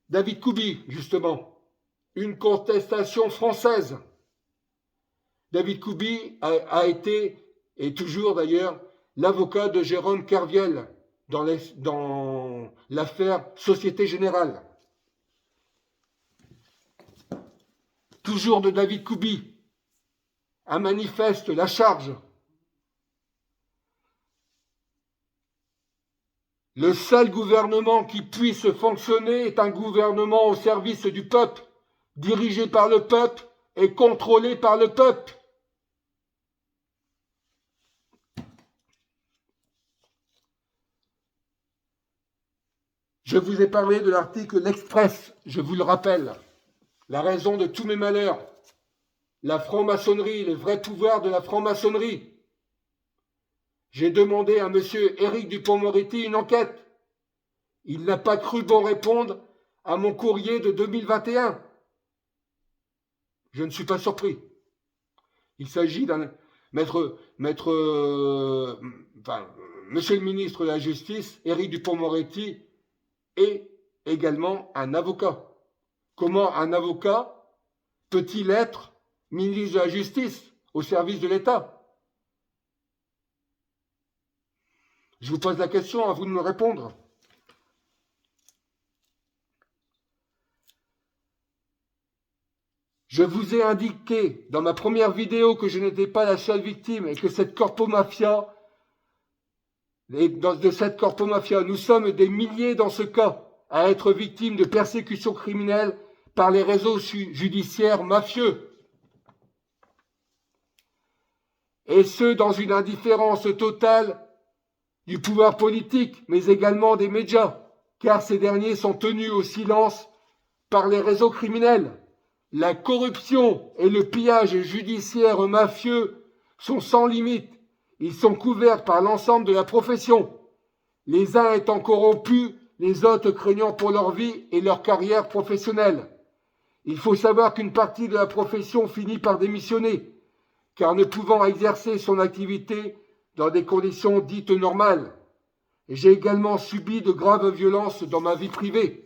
David Koubi, justement, une contestation française. David Koubi a été, et toujours d'ailleurs, l'avocat de Jérôme Kerviel dans l'affaire Société Générale. Toujours de David Koubi, un manifeste, la charge. Le seul gouvernement qui puisse fonctionner est un gouvernement au service du peuple, dirigé par le peuple et contrôlé par le peuple. Je vous ai parlé de l'article L'Express, je vous le rappelle. La raison de tous mes malheurs. La franc-maçonnerie, les vrais pouvoirs de la franc-maçonnerie. J'ai demandé à M. Éric Dupond-Moretti une enquête. Il n'a pas cru bon répondre à mon courrier de 2021. Je ne suis pas surpris. Il s'agit d'un Monsieur le ministre de la Justice, Éric Dupond-Moretti, est également un avocat. Comment un avocat peut-il être ministre de la Justice au service de l'État? Je vous pose la question, à vous de me répondre. Je vous ai indiqué dans ma première vidéo que je n'étais pas la seule victime et que cette corpomafia, de cette corpomafia, nous sommes des milliers dans ce cas à être victimes de persécutions criminelles par les réseaux judiciaires mafieux. Et ce, dans une indifférence totale du pouvoir politique, mais également des médias, car ces derniers sont tenus au silence par les réseaux criminels. La corruption et le pillage judiciaire mafieux sont sans limite. Ils sont couverts par l'ensemble de la profession. Les uns étant corrompus, les autres craignant pour leur vie et leur carrière professionnelle. Il faut savoir qu'une partie de la profession finit par démissionner, car ne pouvant exercer son activité dans des conditions dites normales. J'ai également subi de graves violences dans ma vie privée.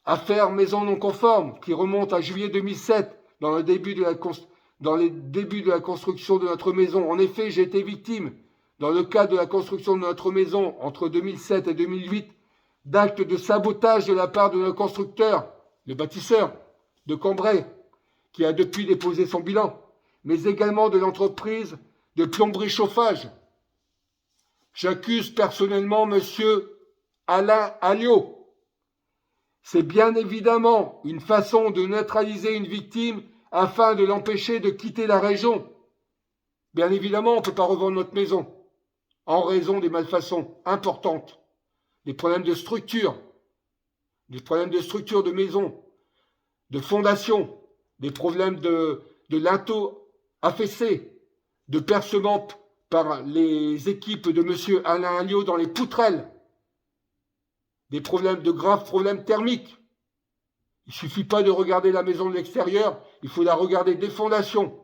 Affaire maison non conforme qui remonte à juillet 2007, dans les débuts de la construction de notre maison. En effet, j'ai été victime, dans le cadre de la construction de notre maison entre 2007 et 2008, d'actes de sabotage de la part de notre constructeur, le bâtisseur de Cambrai, qui a depuis déposé son bilan, mais également de l'entreprise de plomberie chauffage. J'accuse personnellement monsieur Alain Alliot. C'est bien évidemment une façon de neutraliser une victime afin de l'empêcher de quitter la région. Bien évidemment, on ne peut pas revendre notre maison en raison des malfaçons importantes, des problèmes de structure, de maison, de fondation, des problèmes de linteaux affaissés, de percement par les équipes de M. Alain Alliot dans les poutrelles, de graves problèmes thermiques. Il ne suffit pas de regarder la maison de l'extérieur, il faut la regarder des fondations.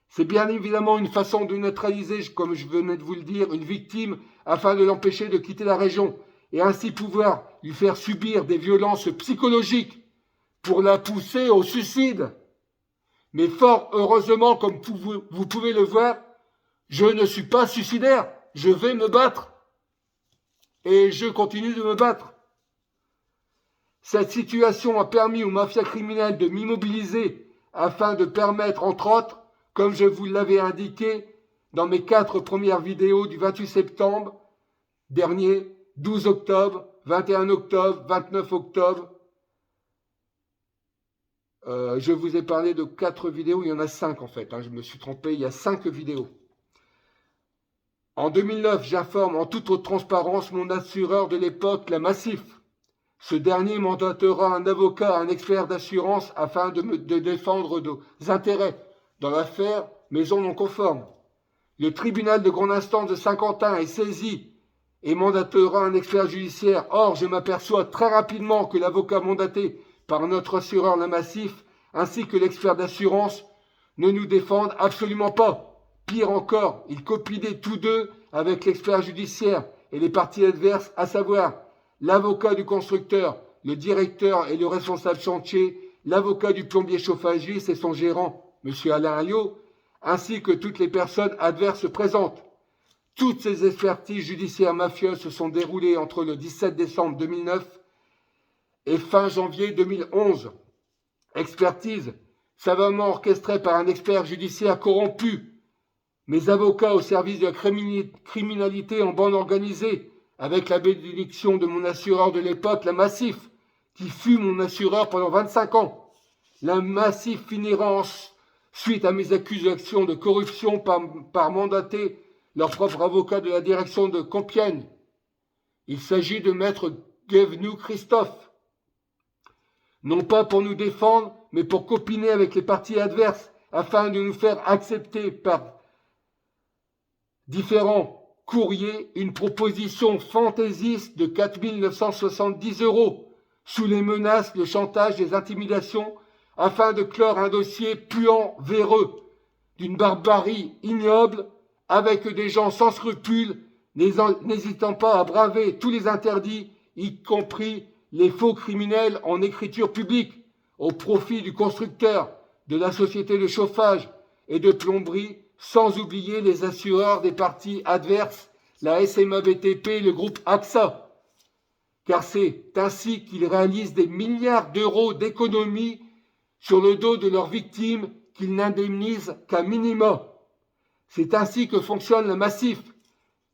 C'est bien évidemment une façon de neutraliser, comme je venais de vous le dire, une victime afin de l'empêcher de quitter la région et ainsi pouvoir lui faire subir des violences psychologiques pour la pousser au suicide. Mais fort heureusement, comme vous pouvez le voir, je ne suis pas suicidaire, je vais me battre. Et je continue de me battre. Cette situation a permis aux mafias criminelles de m'immobiliser afin de permettre, entre autres, comme je vous l'avais indiqué dans mes 4 premières vidéos du 28 septembre dernier, 12 octobre, 21 octobre, 29 octobre. Je vous ai parlé de 4 vidéos, il y en a 5 en fait, je me suis trompé, il y a 5 vidéos. En 2009, j'informe en toute transparence mon assureur de l'époque, la Massif. Ce dernier mandatera un avocat, un expert d'assurance afin de défendre nos intérêts dans l'affaire maison non conforme. Le tribunal de grande instance de Saint-Quentin est saisi et mandatera un expert judiciaire. Or, je m'aperçois très rapidement que l'avocat mandaté par notre assureur, la Massif, ainsi que l'expert d'assurance ne nous défendent absolument pas. Pire encore, ils copiaient tous deux avec l'expert judiciaire et les parties adverses, à savoir l'avocat du constructeur, le directeur et le responsable chantier, l'avocat du plombier chauffagiste et son gérant, M. Alain Alliot, ainsi que toutes les personnes adverses présentes. Toutes ces expertises judiciaires mafieuses se sont déroulées entre le 17 décembre 2009 et fin janvier 2011. Expertise savamment orchestrée par un expert judiciaire corrompu. Mes avocats au service de la criminalité en bande organisée, avec la bénédiction de mon assureur de l'époque, la Massif, qui fut mon assureur pendant 25 ans. La Massif finira suite à mes accusations de corruption par mandater leur propre avocat de la direction de Compiègne. Il s'agit de maître Guévenoux Christophe. Non pas pour nous défendre, mais pour copiner avec les parties adverses, afin de nous faire accepter par différents courriers une proposition fantaisiste de 4 970 €, sous les menaces, le chantage, les intimidations, afin de clore un dossier puant, véreux, d'une barbarie ignoble, avec des gens sans scrupules, n'hésitant pas à braver tous les interdits, y compris les faux criminels en écriture publique au profit du constructeur, de la société de chauffage et de plomberie, sans oublier les assureurs des parties adverses, la SMA BTP et le groupe AXA. Car c'est ainsi qu'ils réalisent des milliards d'euros d'économies sur le dos de leurs victimes qu'ils n'indemnisent qu'à minima. C'est ainsi que fonctionne le massif,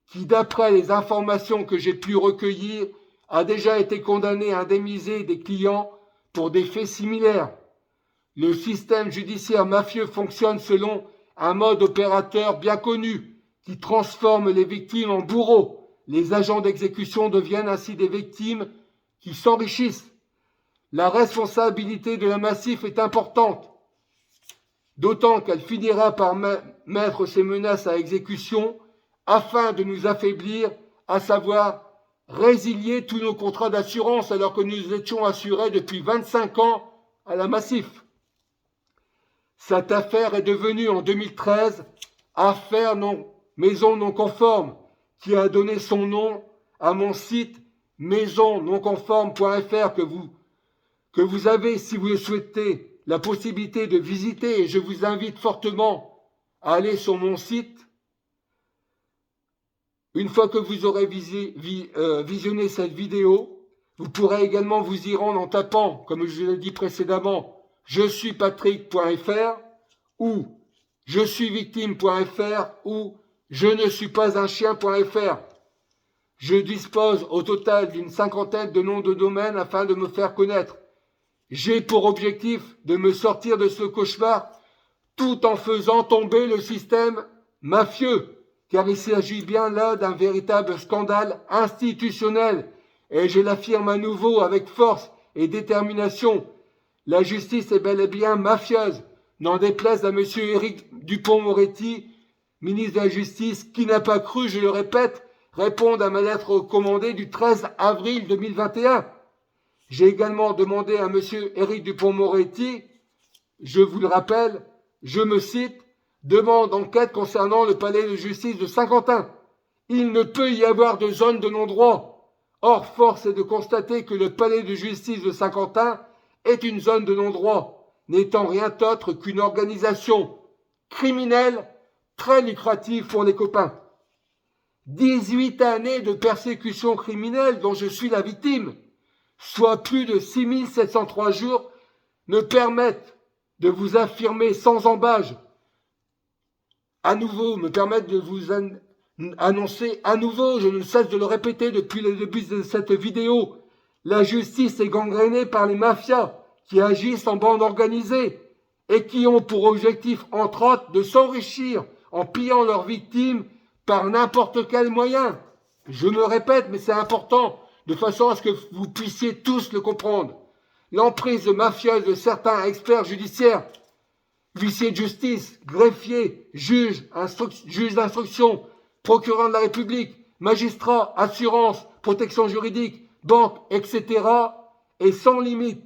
qui, d'après les informations que j'ai pu recueillir, a déjà été condamné à indemniser des clients pour des faits similaires. Le système judiciaire mafieux fonctionne selon un mode opérateur bien connu, qui transforme les victimes en bourreaux. Les agents d'exécution deviennent ainsi des victimes qui s'enrichissent. La responsabilité de la massif est importante, d'autant qu'elle finira par mettre ses menaces à exécution afin de nous affaiblir, à savoir résilier tous nos contrats d'assurance alors que nous étions assurés depuis 25 ans à la Massif. Cette affaire est devenue en 2013 affaire maison non conforme, qui a donné son nom à mon site maisonnonconforme.fr que vous avez, si vous le souhaitez, la possibilité de visiter, et je vous invite fortement à aller sur mon site. Une fois que vous aurez visionné cette vidéo, vous pourrez également vous y rendre en tapant, comme je l'ai dit précédemment, je suis patrick.fr ou je suis victime.fr ou je ne suis pas un chien.fr. Je dispose au total d'une 50aine de noms de domaine afin de me faire connaître. J'ai pour objectif de me sortir de ce cauchemar tout en faisant tomber le système mafieux, car il s'agit bien là d'un véritable scandale institutionnel, et je l'affirme à nouveau avec force et détermination. La justice est bel et bien mafieuse, n'en déplaise à M. Éric Dupond-Moretti, ministre de la Justice, qui n'a pas cru, je le répète, répondre à ma lettre recommandée du 13 avril 2021. J'ai également demandé à M. Éric Dupond-Moretti, je vous le rappelle, je me cite, demande d'enquête concernant le palais de justice de Saint-Quentin. Il ne peut y avoir de zone de non-droit. Or, force est de constater que le palais de justice de Saint-Quentin est une zone de non-droit, n'étant rien d'autre qu'une organisation criminelle très lucrative pour les copains. 18 années de persécution criminelle dont je suis la victime, soit plus de 6703 jours, me permettent de vous affirmer sans embâche, à nouveau, me permettent de vous annoncer à nouveau, je ne cesse de le répéter depuis le début de cette vidéo, la justice est gangrénée par les mafias qui agissent en bande organisée et qui ont pour objectif, entre autres, de s'enrichir en pillant leurs victimes par n'importe quel moyen. Je me répète, mais c'est important, de façon à ce que vous puissiez tous le comprendre. L'emprise mafieuse de certains experts judiciaires, huissiers de justice, greffiers, juges d'instruction, procureurs de la République, magistrats, assurances, protection juridique, banques, etc. est sans limite.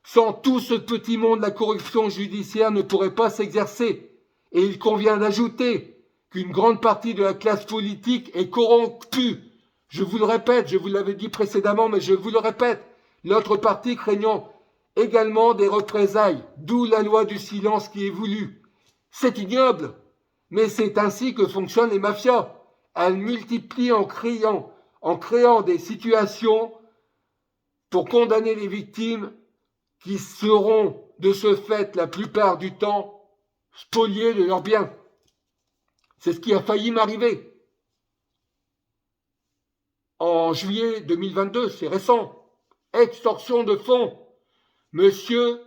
Sans tout ce petit monde, la corruption judiciaire ne pourrait pas s'exercer. Et il convient d'ajouter qu'une grande partie de la classe politique est corrompue. Je vous le répète, je vous l'avais dit précédemment, mais je vous le répète, l'autre partie craignant également des représailles, d'où la loi du silence qui est voulue. C'est ignoble, mais c'est ainsi que fonctionnent les mafias. Elles multiplient en créant des situations pour condamner les victimes qui seront de ce fait la plupart du temps spoliées de leurs biens. C'est ce qui a failli m'arriver. En juillet 2022, c'est récent. Extorsion de fonds. Monsieur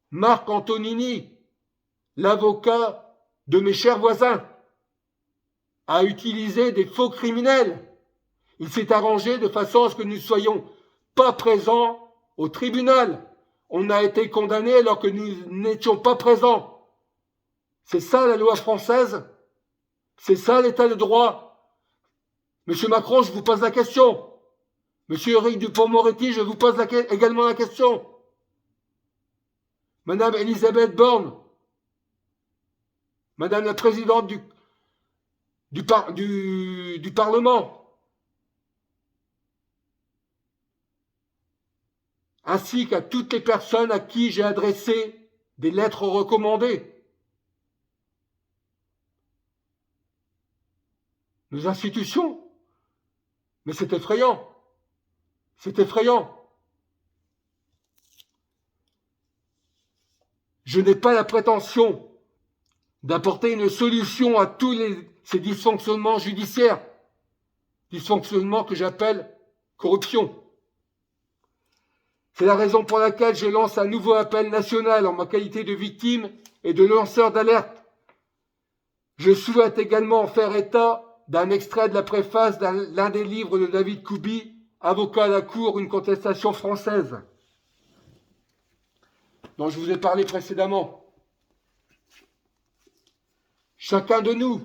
Marc Antonini, l'avocat de mes chers voisins, a utilisé des faux criminels. Il s'est arrangé de façon à ce que nous ne soyons pas présents au tribunal. On a été condamnés alors que nous n'étions pas présents. C'est ça la loi française? C'est ça l'état de droit? Monsieur Macron, je vous pose la question. Monsieur Éric Dupond-Moretti, je vous pose également la question. Madame Elisabeth Borne, Madame la présidente du Parlement, ainsi qu'à toutes les personnes à qui j'ai adressé des lettres recommandées. Nos institutions. Mais c'est effrayant. C'est effrayant. Je n'ai pas la prétention d'apporter une solution à tous ces dysfonctionnements judiciaires, dysfonctionnements que j'appelle corruption. C'est la raison pour laquelle je lance un nouveau appel national en ma qualité de victime et de lanceur d'alerte. Je souhaite également faire état d'un extrait de la préface l'un des livres de David Kubi, avocat à la Cour, une contestation française, dont je vous ai parlé précédemment. Chacun de nous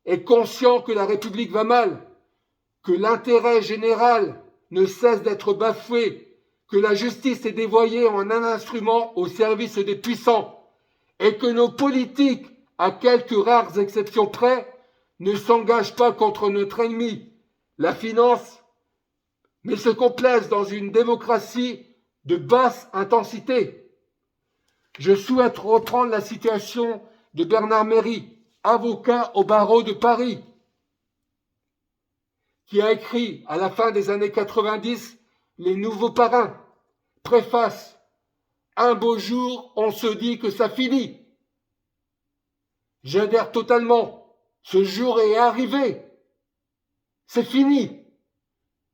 est conscient que la République va mal, que l'intérêt général ne cesse d'être bafoué, que la justice est dévoyée en un instrument au service des puissants, et que nos politiques, à quelques rares exceptions près, ne s'engagent pas contre notre ennemi, la finance, mais se complaisent dans une démocratie de basse intensité. Je souhaite reprendre la citation de Bernard Méry, avocat au barreau de Paris, qui a écrit à la fin des années 90 Les Nouveaux Parrains. Préface: un beau jour, on se dit que ça finit. J'adhère totalement. Ce jour est arrivé. C'est fini.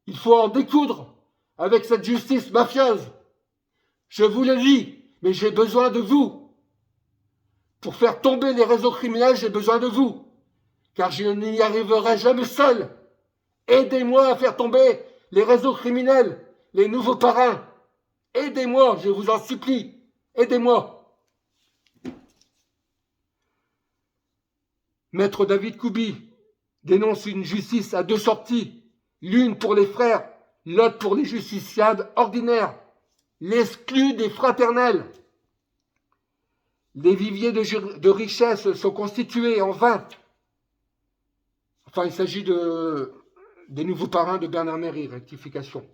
Il faut en découdre avec cette justice mafieuse. Je vous le dis, mais j'ai besoin de vous. Pour faire tomber les réseaux criminels, j'ai besoin de vous, car je n'y arriverai jamais seul. Aidez-moi à faire tomber les réseaux criminels, les nouveaux parrains. Aidez-moi, je vous en supplie. Aidez-moi. Maître David Kubi dénonce une justice à deux sorties, l'une pour les frères, l'autre pour les justiciables ordinaires, l'exclu des fraternels. Les viviers de richesse sont constitués en vain. Enfin, il s'agit des nouveaux parrains de Bernard Méry, rectification.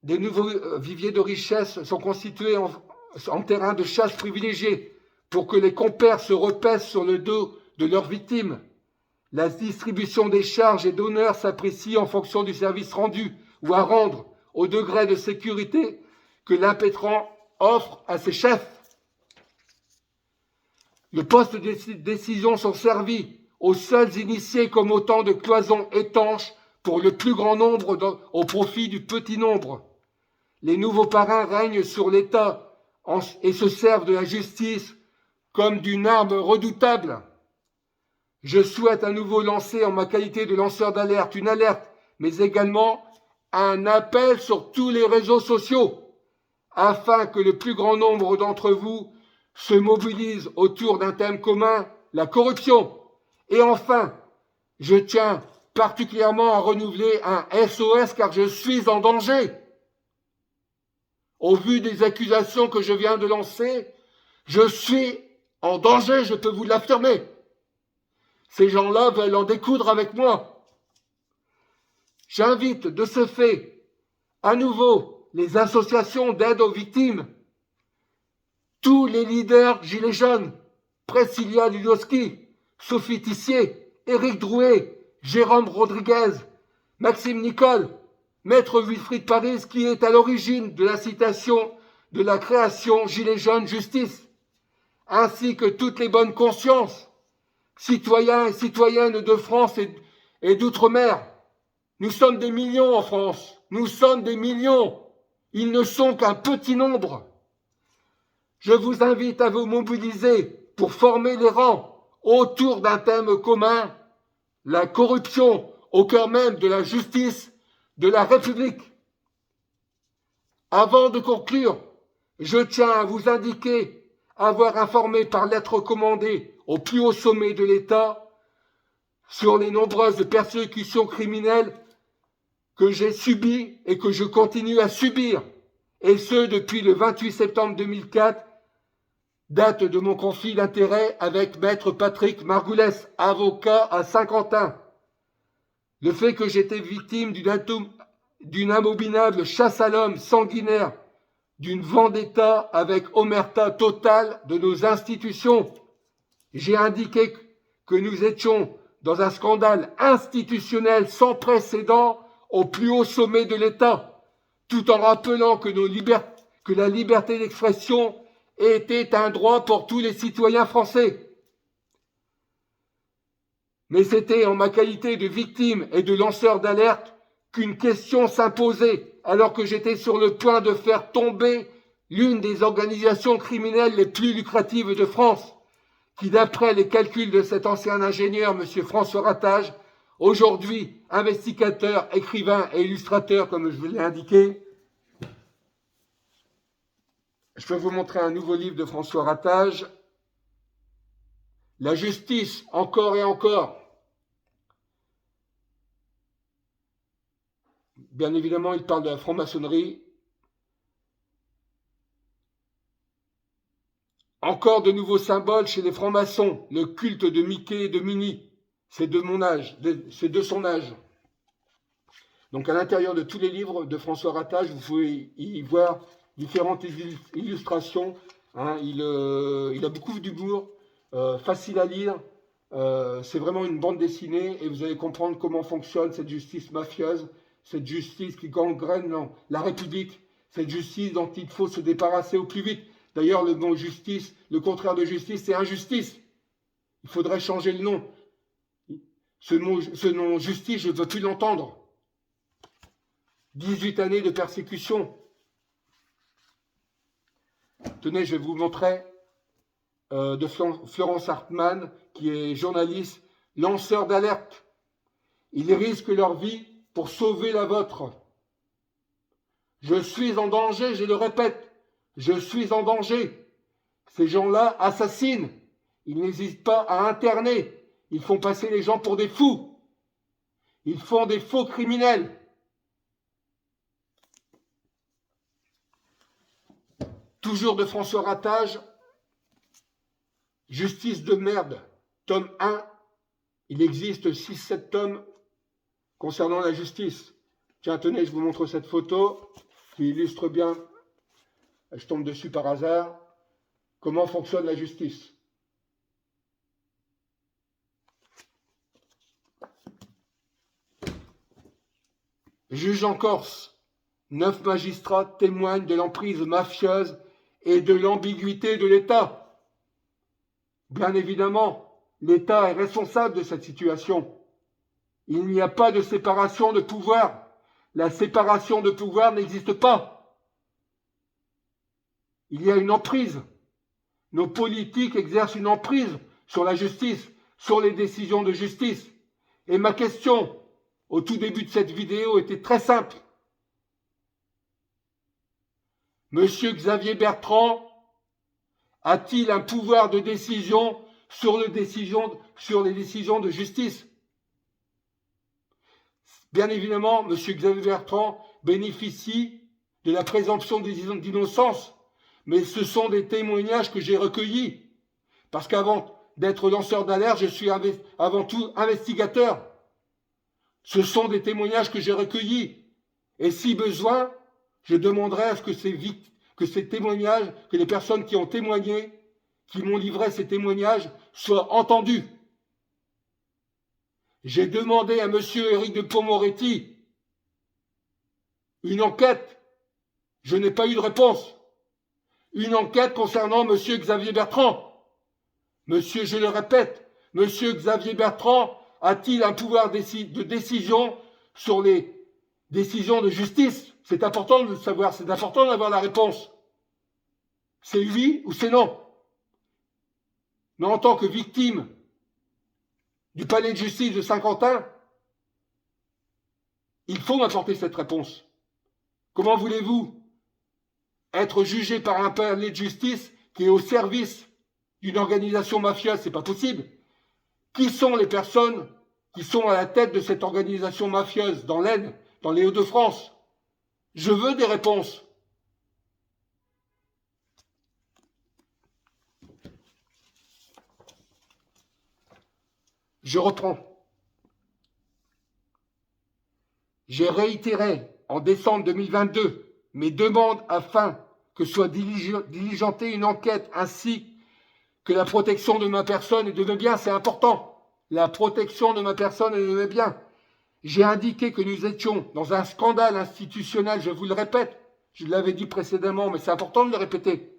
Des nouveaux viviers de richesse sont constitués en terrain de chasse privilégié pour que les compères se repaissent sur le dos de leurs victimes. La distribution des charges et d'honneurs s'apprécie en fonction du service rendu ou à rendre, au degré de sécurité que l'impétrant offre à ses chefs. Le poste de décision sont servis aux seuls initiés comme autant de cloisons étanches pour le plus grand nombre au profit du petit nombre. Les nouveaux parrains règnent sur l'État et se servent de la justice comme d'une arme redoutable. Je souhaite à nouveau lancer en ma qualité de lanceur d'alerte une alerte, mais également un appel sur tous les réseaux sociaux, afin que le plus grand nombre d'entre vous se mobilise autour d'un thème commun, la corruption. Et enfin, je tiens particulièrement à renouveler un SOS car je suis en danger. Au vu des accusations que je viens de lancer, je suis en danger, je peux vous l'affirmer. Ces gens-là veulent en découdre avec moi. J'invite de ce fait à nouveau les associations d'aide aux victimes, tous les leaders gilets jaunes, Priscilla Ludowski, Sophie Tissier, Éric Drouet, Jérôme Rodriguez, Maxime Nicole, Maître Wilfried Paris, qui est à l'origine de la citation de la création Gilets jaunes justice, ainsi que toutes les bonnes consciences, citoyens et citoyennes de France et d'outre-mer. Nous sommes des millions en France, nous sommes des millions, ils ne sont qu'un petit nombre. Je vous invite à vous mobiliser pour former les rangs autour d'un thème commun, la corruption au cœur même de la justice de la République. Avant de conclure, je tiens à vous indiquer avoir informé par lettre recommandée au plus haut sommet de l'État sur les nombreuses persécutions criminelles que j'ai subies et que je continue à subir, et ce depuis le 28 septembre 2004, date de mon conflit d'intérêts avec Maître Patrick Margoulès, avocat à Saint-Quentin. Le fait que j'étais victime d'une abominable chasse à l'homme sanguinaire, d'une vendetta avec omerta totale de nos institutions. J'ai indiqué que nous étions dans un scandale institutionnel sans précédent au plus haut sommet de l'État, tout en rappelant que la liberté d'expression était un droit pour tous les citoyens français. Mais c'était en ma qualité de victime et de lanceur d'alerte qu'une question s'imposait, alors que j'étais sur le point de faire tomber l'une des organisations criminelles les plus lucratives de France, qui, d'après les calculs de cet ancien ingénieur, M. François Ratage, aujourd'hui investigateur, écrivain et illustrateur, comme je vous l'ai indiqué. Je peux vous montrer un nouveau livre de François Ratage, La justice, encore et encore. Bien évidemment, il parle de la franc-maçonnerie. Encore de nouveaux symboles chez les francs-maçons, le culte de Mickey et de Minnie. C'est de mon âge, c'est de son âge. Donc à l'intérieur de tous les livres de François Ratage, vous pouvez y voir différentes illustrations. Hein. Il a beaucoup d'humour, facile à lire. C'est vraiment une bande dessinée et vous allez comprendre comment fonctionne cette justice mafieuse, cette justice qui gangrène la République, cette justice dont il faut se débarrasser au plus vite. D'ailleurs, le mot justice, le contraire de justice, c'est injustice. Il faudrait changer le nom. Ce nom justice, je ne veux plus l'entendre. 18 années de persécution. Tenez, je vais vous montrer de Florence Hartmann, qui est journaliste, lanceur d'alerte. Ils risquent leur vie pour sauver la vôtre. Je suis en danger, je le répète. Je suis en danger. Ces gens-là assassinent. Ils n'hésitent pas à interner. Ils font passer les gens pour des fous. Ils font des faux criminels. Toujours de François Ratage, Justice de merde, tome 1. Il existe 6-7 tomes concernant la justice. Tiens, tenez, je vous montre cette photo qui illustre bien, je tombe dessus par hasard, comment fonctionne la justice. Juge en Corse, 9 magistrats témoignent de l'emprise mafieuse et de l'ambiguïté de l'État. Bien évidemment, l'État est responsable de cette situation. Il n'y a pas de séparation de pouvoir. La séparation de pouvoir n'existe pas. Il y a une emprise. Nos politiques exercent une emprise sur la justice, sur les décisions de justice. Et ma question, au tout début de cette vidéo, était très simple. Monsieur Xavier Bertrand a-t-il un pouvoir de décision sur les décisions de justice? Bien évidemment, monsieur Xavier Bertrand bénéficie de la présomption d'innocence, mais ce sont des témoignages que j'ai recueillis. Parce qu'avant d'être lanceur d'alerte, je suis avant tout investigateur. Ce sont des témoignages que j'ai recueillis. Et si besoin, je demanderai à ce que ces témoignages, que les personnes qui ont témoigné, qui m'ont livré ces témoignages, soient entendus. J'ai demandé à monsieur Éric Dupond-Moretti une enquête. Je n'ai pas eu de réponse. Une enquête concernant monsieur Xavier Bertrand. Monsieur, je le répète, monsieur Xavier Bertrand a-t-il un pouvoir de décision sur les décisions de justice? C'est important de le savoir, c'est important d'avoir la réponse. C'est oui ou c'est non. Mais en tant que victime du palais de justice de Saint-Quentin, il faut m'apporter cette réponse. Comment voulez-vous être jugé par un palais de justice qui est au service d'une organisation mafieuse? C'est pas possible. Qui sont les personnes qui sont à la tête de cette organisation mafieuse dans l'Aisne, dans les Hauts-de-France? Je veux des réponses. Je reprends. J'ai réitéré en décembre 2022 mes demandes afin que soit diligentée une enquête ainsi que la protection de ma personne et de mes biens, c'est important. La protection de ma personne et de mes biens. J'ai indiqué que nous étions dans un scandale institutionnel, je vous le répète, je l'avais dit précédemment, mais c'est important de le répéter.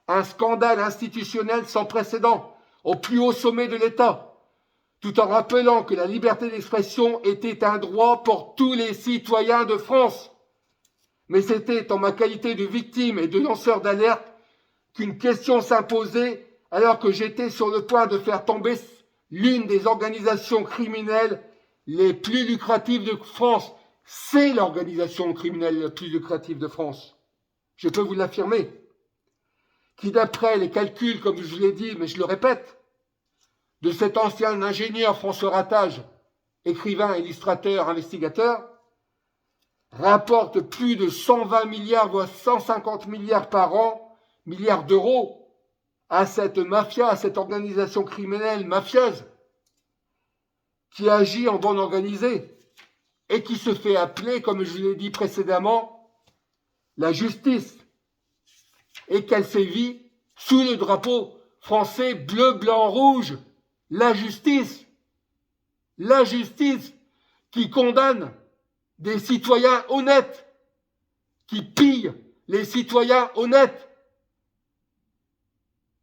Un scandale institutionnel sans précédent, au plus haut sommet de l'État, tout en rappelant que la liberté d'expression était un droit pour tous les citoyens de France. Mais c'était en ma qualité de victime et de lanceur d'alerte qu'une question s'imposait alors que j'étais sur le point de faire tomber l'une des organisations criminelles les plus lucratives de France. C'est l'organisation criminelle la plus lucrative de France. Je peux vous l'affirmer. Qui d'après les calculs, comme je vous l'ai dit, mais je le répète, de cet ancien ingénieur François Ratage, écrivain, illustrateur, investigateur, rapporte plus de 120 milliards, voire 150 milliards par an, milliards d'euros, à cette mafia, à cette organisation criminelle mafieuse, qui agit en bande organisée et qui se fait appeler, comme je l'ai dit précédemment, la justice, et qu'elle sévit sous le drapeau français bleu, blanc, rouge. La justice qui condamne des citoyens honnêtes, qui pillent les citoyens honnêtes.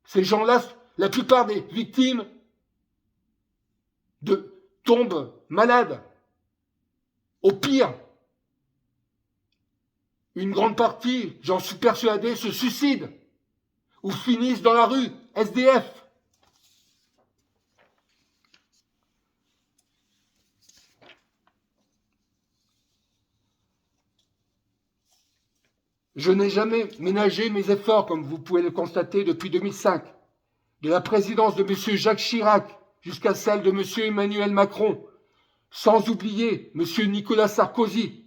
Ces gens-là, la plupart des victimes tombent malades. Au pire, une grande partie, j'en suis persuadé, se suicident ou finissent dans la rue, SDF. Je n'ai jamais ménagé mes efforts, comme vous pouvez le constater, depuis 2005, de la présidence de M. Jacques Chirac jusqu'à celle de M. Emmanuel Macron, sans oublier M. Nicolas Sarkozy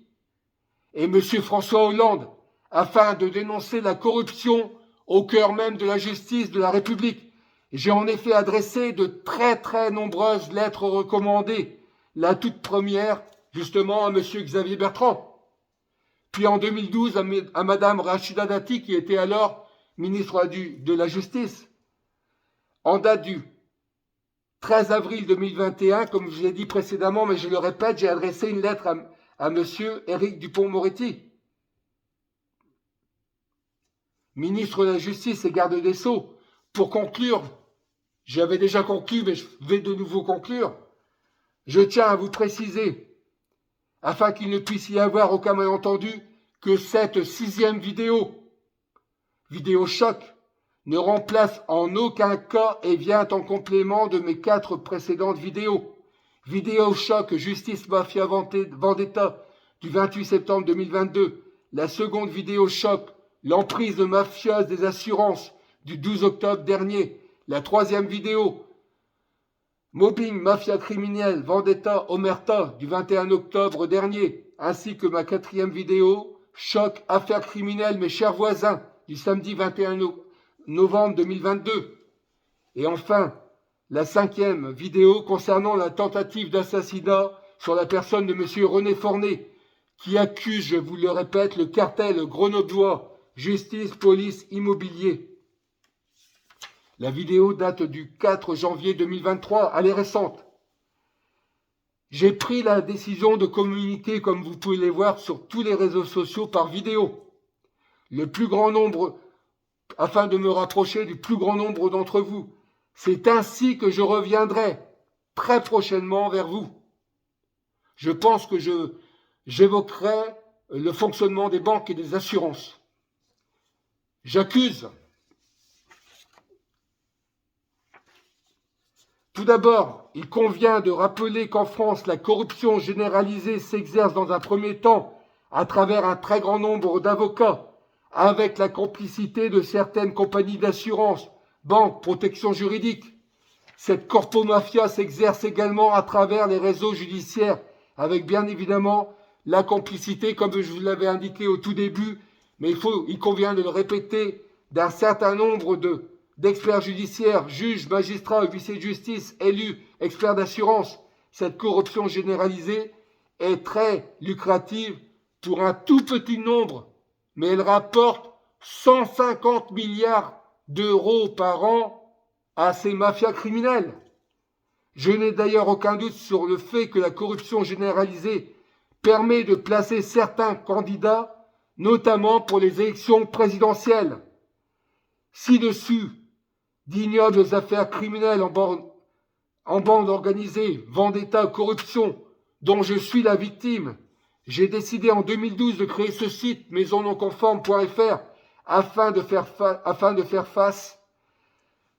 et M. François Hollande, afin de dénoncer la corruption au cœur même de la justice de la République. J'ai en effet adressé de très nombreuses lettres recommandées, la toute première justement à M. Xavier Bertrand, puis en 2012 à Mme Rachida Dati, qui était alors ministre de la Justice. En date du 13 avril 2021, comme je l'ai dit précédemment, mais je le répète, j'ai adressé une lettre à M. Éric Dupond-Moretti, ministre de la Justice et garde des Sceaux. Pour conclure, j'avais déjà conclu, mais je vais de nouveau conclure, je tiens à vous préciser, afin qu'il ne puisse y avoir aucun malentendu, que cette 6e vidéo choc, ne remplace en aucun cas et vient en complément de mes 4 précédentes vidéos. Vidéo choc Justice Mafia Vendetta du 28 septembre 2022. La seconde vidéo choc L'emprise mafieuse des assurances du 12 octobre dernier. La 3e vidéo Mobbing Mafia criminelle Vendetta Omerta du 21 octobre dernier. Ainsi que ma 4e vidéo Choc Affaires criminelles mes chers voisins du samedi 21 novembre 2022. Et enfin, la 5e vidéo concernant la tentative d'assassinat sur la personne de M. René Fornet, qui accuse, je vous le répète, le cartel grenoblois Justice, Police, Immobilier. La vidéo date du 4 janvier 2023, elle est récente. J'ai pris la décision de communiquer, comme vous pouvez les voir, sur tous les réseaux sociaux par vidéo. Le plus grand nombre, afin de me rapprocher du plus grand nombre d'entre vous. C'est ainsi que je reviendrai très prochainement vers vous. Je pense que j'évoquerai le fonctionnement des banques et des assurances. J'accuse. Tout d'abord, il convient de rappeler qu'en France, la corruption généralisée s'exerce dans un premier temps à travers un très grand nombre d'avocats, avec la complicité de certaines compagnies d'assurance, banques, protection juridique. Cette corpomafia s'exerce également à travers les réseaux judiciaires, avec bien évidemment la complicité, comme je vous l'avais indiqué au tout début, mais il convient de le répéter, d'un certain nombre d'experts judiciaires, juges, magistrats, huissiers de justice, élus, experts d'assurance. Cette corruption généralisée est très lucrative pour un tout petit nombre, mais elle rapporte 150 milliards d'euros par an à ces mafias criminelles. Je n'ai d'ailleurs aucun doute sur le fait que la corruption généralisée permet de placer certains candidats, notamment pour les élections présidentielles. Ci-dessus, d'ignobles affaires criminelles en bande organisée, vendetta, corruption, dont je suis la victime. J'ai décidé en 2012 de créer ce site maisonnonconforme.fr afin de faire face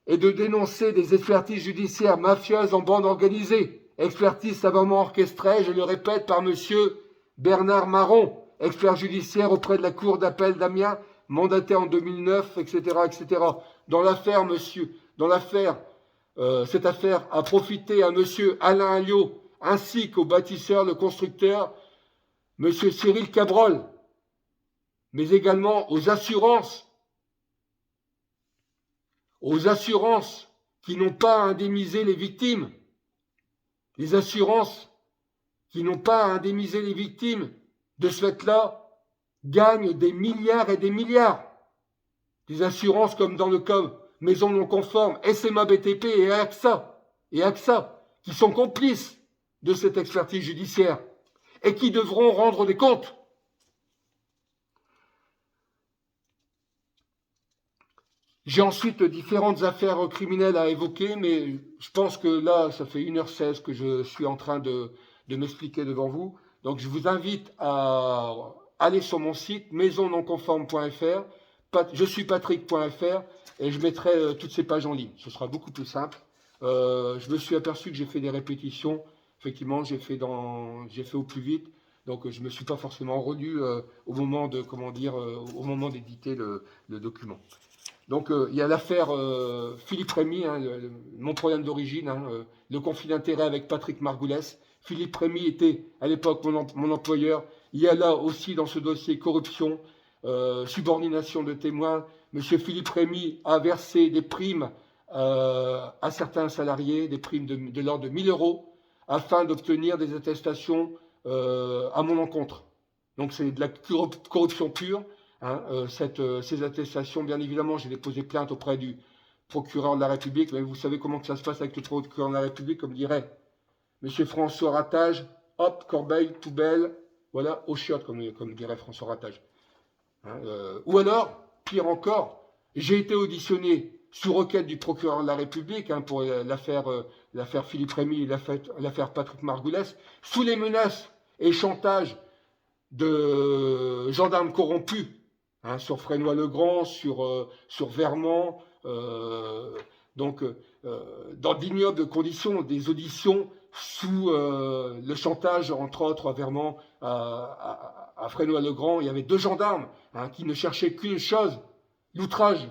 et de dénoncer des expertises judiciaires mafieuses en bande organisée. Expertise savamment orchestrée, je le répète, par monsieur Bernard Marron, expert judiciaire auprès de la Cour d'appel d'Amiens, mandaté en 2009, etc., etc. Cette affaire a profité à monsieur Alain Alliot, ainsi qu'au bâtisseur, le constructeur, monsieur Cyril Cabrol, mais également aux assurances qui n'ont pas à indemniser les victimes. Les assurances qui n'ont pas à indemniser les victimes, de ce fait-là, gagnent des milliards et des milliards. Des assurances comme dans le cas Maison non conforme, SMA BTP et AXA, qui sont complices de cette expertise judiciaire et qui devront rendre des comptes. J'ai ensuite différentes affaires criminelles à évoquer, mais je pense que là, ça fait 1h16 que je suis en train de m'expliquer devant vous. Donc, je vous invite à aller sur mon site maisonnonconforme.fr, je suis patrick.fr, et je mettrai toutes ces pages en ligne. Ce sera beaucoup plus simple. Je me suis aperçu que j'ai fait des répétitions. Effectivement, j'ai fait au plus vite. Donc, je ne me suis pas forcément relu au moment d'éditer le document. Donc, il y a l'affaire Philippe Rémy, mon problème d'origine, le conflit d'intérêt avec Patrick Margoulès. Philippe Rémy était à l'époque mon employeur. Il y a là aussi dans ce dossier corruption, subordination de témoins. Monsieur Philippe Rémy a versé des primes à certains salariés, des primes de l'ordre de 1000 euros, afin d'obtenir des attestations à mon encontre. Donc, c'est de la corruption pure. Ces attestations, bien évidemment, j'ai déposé plainte auprès du procureur de la République, mais vous savez comment que ça se passe avec le procureur de la République, comme dirait monsieur François Ratage, hop, corbeille, poubelle, voilà, aux chiottes, comme dirait François Ratage. Ou alors, pire encore, j'ai été auditionné sous requête du procureur de la République pour l'affaire Philippe Rémy et l'affaire Patrick Margoulès, sous les menaces et chantages de gendarmes corrompus, sur Fresnoy-le-Grand, sur Vermont, dans d'ignobles conditions, des auditions sous le chantage, entre autres, à Vermont, à Fresnoy-le-Grand. Il y avait 2 gendarmes qui ne cherchaient qu'une chose, l'outrage.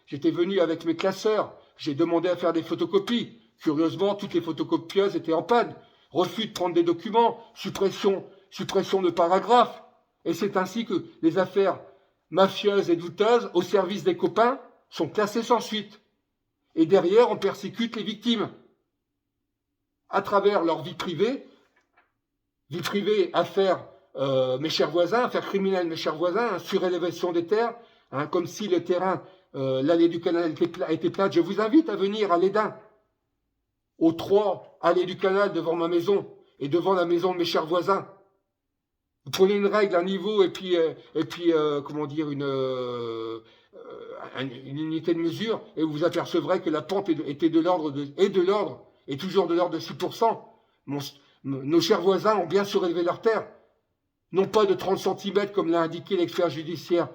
J'étais venu avec mes classeurs, j'ai demandé à faire des photocopies. Curieusement, toutes les photocopieuses étaient en panne. Refus de prendre des documents, suppression de paragraphes. Et c'est ainsi que les affaires mafieuses et douteuses au service des copains sont classées sans suite. Et derrière, on persécute les victimes à travers leur vie privée, affaires mes chers voisins, affaires criminelles mes chers voisins, surélévation des terres, comme si le terrain, l'allée du canal était plate. Je vous invite à venir à l'Édin, aux 3 allées du canal devant ma maison et devant la maison de mes chers voisins. Vous prenez une règle, un niveau et puis une unité de mesure et vous apercevrez que la pente était toujours de l'ordre de 6%. Nos chers voisins ont bien surélevé leurs terres. Non pas de 30 cm comme l'a indiqué l'expert judiciaire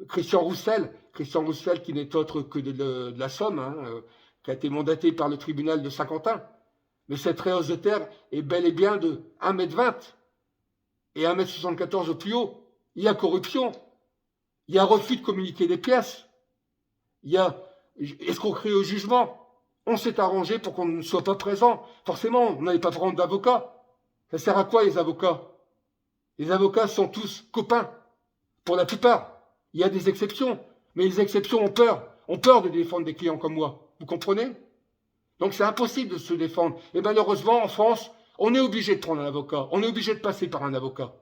Christian Roussel qui n'est autre que de la Somme, qui a été mandaté par le tribunal de Saint-Quentin. Mais cette rehausse de terre est bel et bien de 1,20 m et 1,74 m au plus haut. Il y a corruption, il y a refus de communiquer des pièces, il y a escroquerie au jugement. On s'est arrangé pour qu'on ne soit pas présent. Forcément, on n'allait pas prendre d'avocats. Ça sert à quoi les avocats? Les avocats sont tous copains, pour la plupart. Il y a des exceptions, mais les exceptions ont peur. Ont peur de défendre des clients comme moi. Vous comprenez? Donc c'est impossible de se défendre. Et malheureusement, en France, on est obligé de prendre un avocat. On est obligé de passer par un avocat.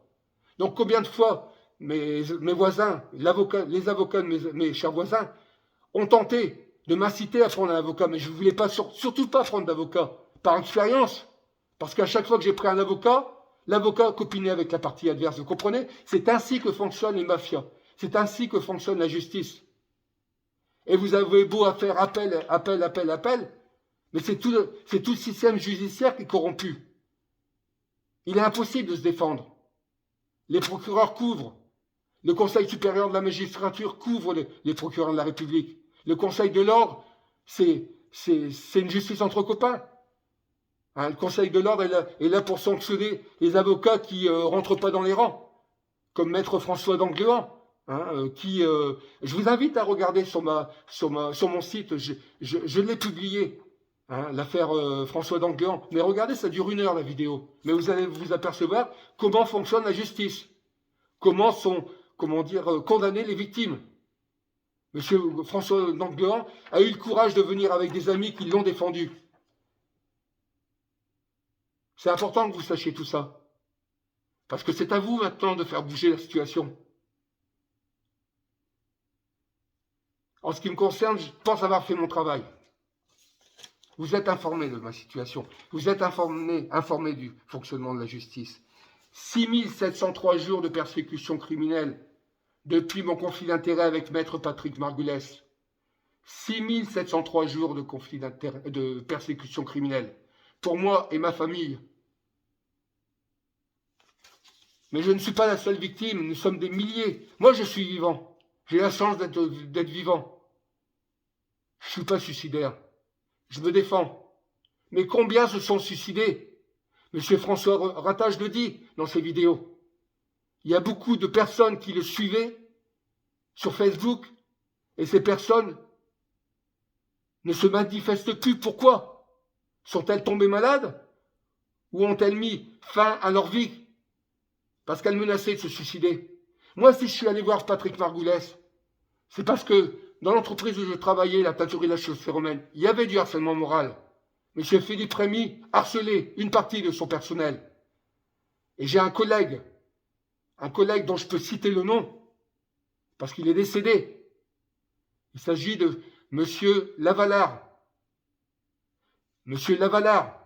Donc combien de fois mes voisins, les avocats de mes chers voisins, ont tenté de m'inciter à prendre un avocat, mais je ne voulais pas, surtout pas prendre d'avocat, par expérience. Parce qu'à chaque fois que j'ai pris un avocat, l'avocat copinait avec la partie adverse. Vous comprenez? C'est ainsi que fonctionnent les mafias. C'est ainsi que fonctionne la justice. Et vous avez beau à faire appel, mais c'est tout le système judiciaire qui est corrompu. Il est impossible de se défendre. Les procureurs couvrent. Le Conseil supérieur de la magistrature couvre les procureurs de la République. Le Conseil de l'ordre, c'est une justice entre copains. Hein, le Conseil de l'ordre est là pour sanctionner les avocats qui rentrent pas dans les rangs, comme Maître François d'Angléan. Hein, je vous invite à regarder sur mon site, je l'ai publié, hein, l'affaire François d'Angléan. Mais regardez, ça dure 1 heure la vidéo. Mais vous allez vous apercevoir comment fonctionne la justice, comment sont condamner les victimes. Monsieur François d'Angléan a eu le courage de venir avec des amis qui l'ont défendu. C'est important que vous sachiez tout ça. Parce que c'est à vous maintenant de faire bouger la situation. En ce qui me concerne, je pense avoir fait mon travail. Vous êtes informé de ma situation. Vous êtes informé du fonctionnement de la justice. 6703 jours de persécution criminelle depuis mon conflit d'intérêts avec Maître Patrick Margulès. 6703 jours de conflit d'intérêts, de persécution criminelle. Pour moi et ma famille. Mais je ne suis pas la seule victime, nous sommes des milliers. Moi, je suis vivant. J'ai la chance d'être vivant. Je ne suis pas suicidaire. Je me défends. Mais combien se sont suicidés? Monsieur François Ratage le dit dans ses vidéos. Il y a beaucoup de personnes qui le suivaient sur Facebook et ces personnes ne se manifestent plus. Pourquoi? Sont-elles tombées malades? Ou ont-elles mis fin à leur vie parce qu'elles menaçaient de se suicider? Moi, si je suis allé voir Patrick Margulès, c'est parce que dans l'entreprise où je travaillais, la teinturerie de la chaussée romaine, il y avait du harcèlement moral. Monsieur Philippe Rémy harcelait une partie de son personnel. Et j'ai un collègue dont je peux citer le nom, parce qu'il est décédé. Il s'agit de Monsieur Lavalard. Monsieur Lavalard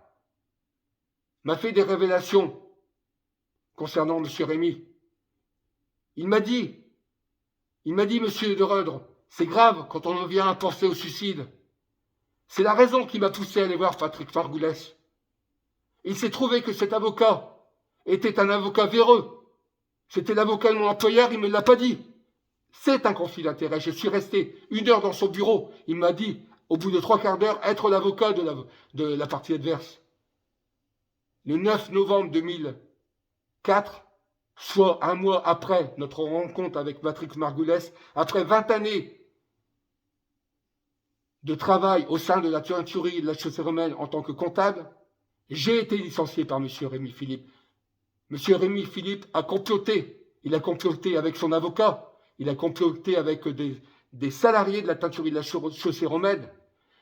m'a fait des révélations concernant Monsieur Rémy. Il m'a dit, Monsieur de Rudre, c'est grave quand on vient à penser au suicide. C'est la raison qui m'a poussé à aller voir Patrick Margulès. Il s'est trouvé que cet avocat était un avocat véreux. C'était l'avocat de mon employeur, il ne me l'a pas dit. C'est un conflit d'intérêts. Je suis resté 1 heure dans son bureau. Il m'a dit, au bout de 3/4 d'heure, être l'avocat de la partie adverse. Le 9 novembre 2004, soit 1 mois après notre rencontre avec Patrick Margulès, après 20 années de travail au sein de la teinturerie de la chaussée romaine en tant que comptable, j'ai été licencié par M. Rémy Philippe. M. Rémy Philippe a comploté. Il a comploté avec son avocat. Il a comploté avec des salariés de la teinturerie de la chaussée romaine.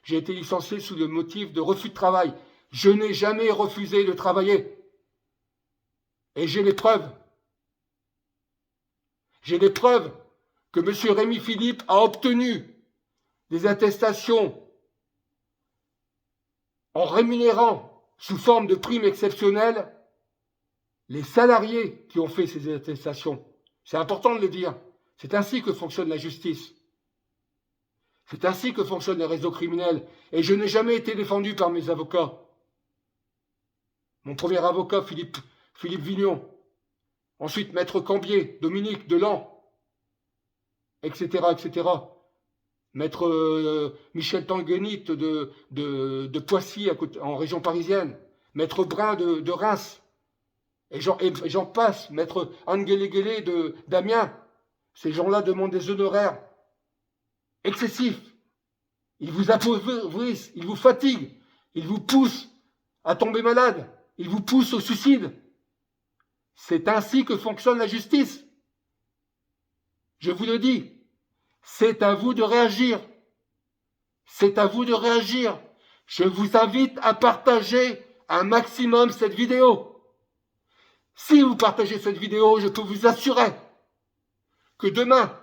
J'ai été licencié sous le motif de refus de travail. Je n'ai jamais refusé de travailler. Et j'ai les preuves. J'ai les preuves que M. Rémy Philippe a obtenu des attestations en rémunérant sous forme de primes exceptionnelles les salariés qui ont fait ces attestations. C'est important de le dire. C'est ainsi que fonctionne la justice. C'est ainsi que fonctionnent les réseaux criminels. Et je n'ai jamais été défendu par mes avocats. Mon premier avocat, Philippe Vignon. Ensuite, Maître Cambier, Dominique Delan, etc., etc. Maître Michel Tanguenit de Poissy, en région parisienne. Maître Brun de Reims. Et j'en passe. Maître Anguele d'Amiens. Ces gens-là demandent des honoraires excessifs. Ils vous appauvrissent, ils vous fatiguent, ils vous poussent à tomber malade, ils vous poussent au suicide. C'est ainsi que fonctionne la justice. Je vous le dis, c'est à vous de réagir. C'est à vous de réagir. Je vous invite à partager un maximum cette vidéo. Si vous partagez cette vidéo, je peux vous assurer que demain,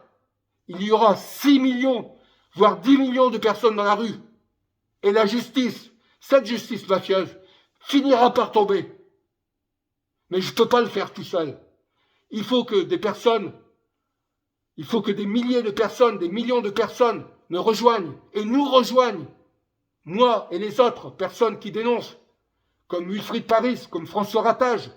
il y aura 6 millions, voire 10 millions de personnes dans la rue. Et la justice, cette justice mafieuse, finira par tomber. Mais je ne peux pas le faire tout seul. Il faut que des personnes, il faut que des milliers de personnes, des millions de personnes me rejoignent et nous rejoignent. Moi et les autres personnes qui dénoncent, comme Wilfried Paris, comme François Ratage,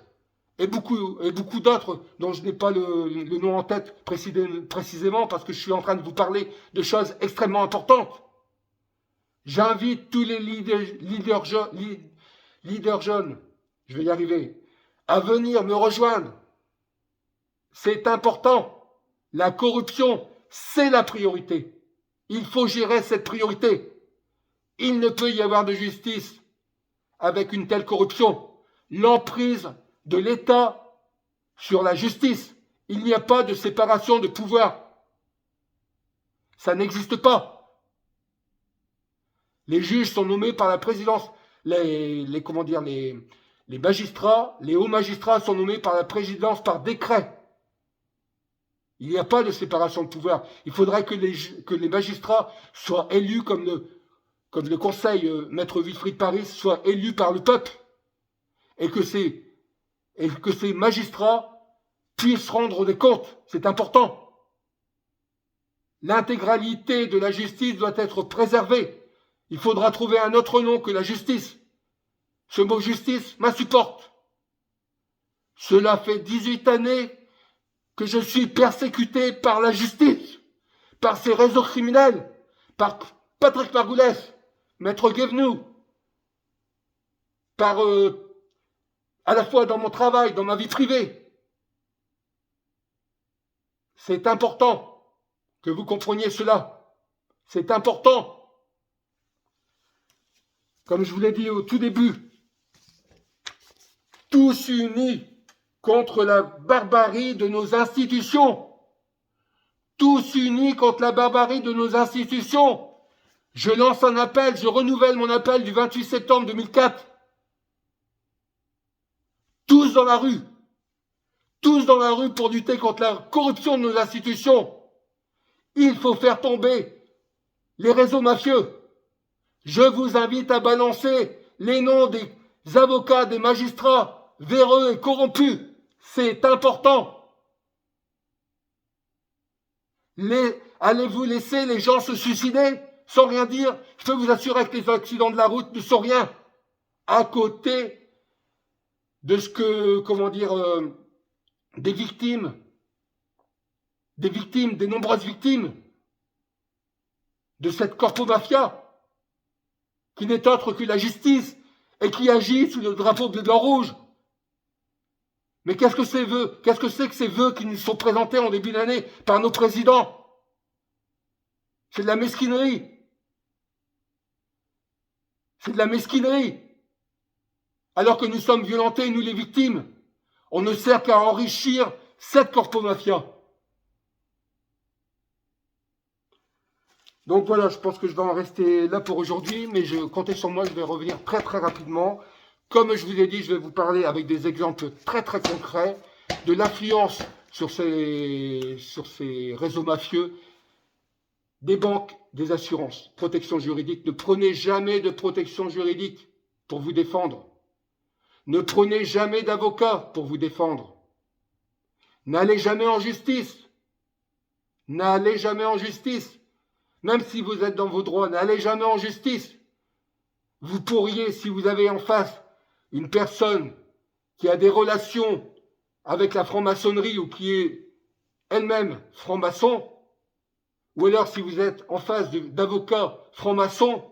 et beaucoup d'autres dont je n'ai pas le nom en tête précisément parce que je suis en train de vous parler de choses extrêmement importantes. J'invite tous les leaders jeunes, je vais y arriver, à venir me rejoindre. C'est important. La corruption, c'est la priorité. Il faut gérer cette priorité. Il ne peut y avoir de justice avec une telle corruption. L'emprise de l'État sur la justice. Il n'y a pas de séparation de pouvoir. Ça n'existe pas. Les juges sont nommés par la présidence. Les magistrats, les hauts magistrats sont nommés par la présidence par décret. Il n'y a pas de séparation de pouvoir. Il faudrait que les magistrats soient élus comme le conseil Maître Wilfried Paris soit élu par le peuple. Et que ces magistrats puissent rendre des comptes. C'est important. L'intégralité de la justice doit être préservée. Il faudra trouver un autre nom que la justice. Ce mot justice m'insupporte. Cela fait 18 années que je suis persécuté par la justice, par ces réseaux criminels, par Patrick Margoulès, Maître Guévenoux, par à la fois dans mon travail, dans ma vie privée. C'est important que vous compreniez cela. C'est important. Comme je vous l'ai dit au tout début, tous unis contre la barbarie de nos institutions. Tous unis contre la barbarie de nos institutions. Je lance un appel, je renouvelle mon appel du 28 septembre 2004. Tous dans la rue. Tous dans la rue pour lutter contre la corruption de nos institutions. Il faut faire tomber les réseaux mafieux. Je vous invite à balancer les noms des avocats, des magistrats véreux et corrompus. C'est important. Allez-vous laisser les gens se suicider sans rien dire? Je peux vous assurer que les accidents de la route ne sont rien à côté de ce que, des victimes, des nombreuses victimes de cette corpo-mafia qui n'est autre que la justice et qui agit sous le drapeau bleu blanc rouge. Mais qu'est-ce que c'est que ces vœux qui nous sont présentés en début d'année par nos présidents? C'est de la mesquinerie. C'est de la mesquinerie. Alors que nous sommes violentés, nous les victimes, on ne sert qu'à enrichir cette corpo-mafia. Donc voilà, je pense que je vais en rester là pour aujourd'hui, mais je comptez sur moi, je vais revenir très très rapidement. Comme je vous ai dit, je vais vous parler avec des exemples très très concrets de l'influence sur ces réseaux mafieux, des banques, des assurances, protection juridique. Ne prenez jamais de protection juridique pour vous défendre. Ne prenez jamais d'avocat pour vous défendre. N'allez jamais en justice. N'allez jamais en justice. Même si vous êtes dans vos droits, n'allez jamais en justice. Vous pourriez, si vous avez en face une personne qui a des relations avec la franc-maçonnerie ou qui est elle-même franc-maçon, ou alors si vous êtes en face d'avocats francs-maçons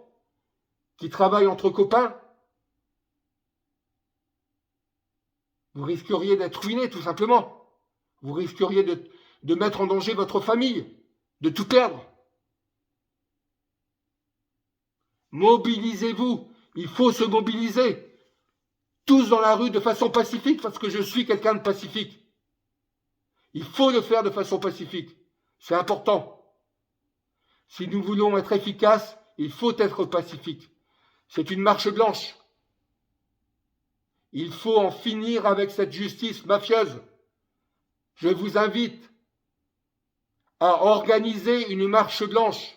qui travaillent entre copains, vous risqueriez d'être ruiné tout simplement. Vous risqueriez de mettre en danger votre famille, de tout perdre. Mobilisez-vous, il faut se mobiliser. Tous dans la rue de façon pacifique, parce que je suis quelqu'un de pacifique. Il faut le faire de façon pacifique. C'est important. Si nous voulons être efficaces, il faut être pacifique. C'est une marche blanche. Il faut en finir avec cette justice mafieuse. Je vous invite à organiser une marche blanche.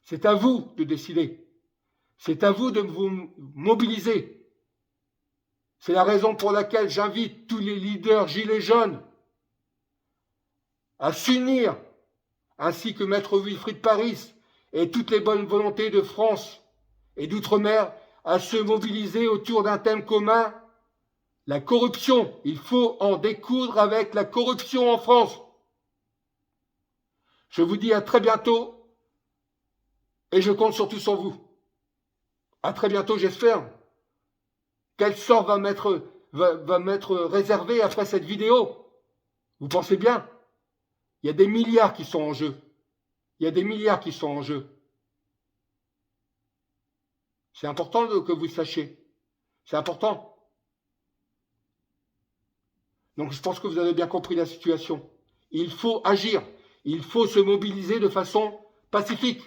C'est à vous de décider. C'est à vous de vous mobiliser. C'est la raison pour laquelle j'invite tous les leaders gilets jaunes à s'unir, ainsi que Maître Wilfried Paris et toutes les bonnes volontés de France et d'outre-mer, à se mobiliser autour d'un thème commun, la corruption. Il faut en découdre avec la corruption en France. Je vous dis à très bientôt et je compte surtout sur vous. À très bientôt, j'espère. Quel sort va m'être réservé après cette vidéo? Vous pensez bien? Il y a des milliards qui sont en jeu. Il y a des milliards qui sont en jeu. C'est important que vous le sachiez. C'est important. Donc je pense que vous avez bien compris la situation. Il faut agir. Il faut se mobiliser de façon pacifique.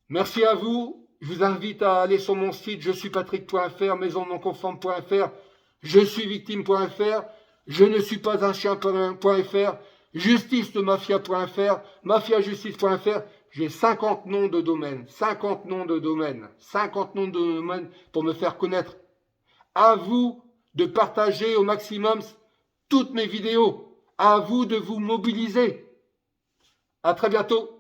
Merci à vous. Je vous invite à aller sur mon site je suis patrick.fr, maisonnonconforme.fr, je suis victime.fr, je ne suis pas un chien.fr, justice-de-mafia.fr, mafiajustice.fr. J'ai 50 noms de domaines, 50 noms de domaines, 50 noms de domaines pour me faire connaître. À vous de partager au maximum toutes mes vidéos. À vous de vous mobiliser. À très bientôt.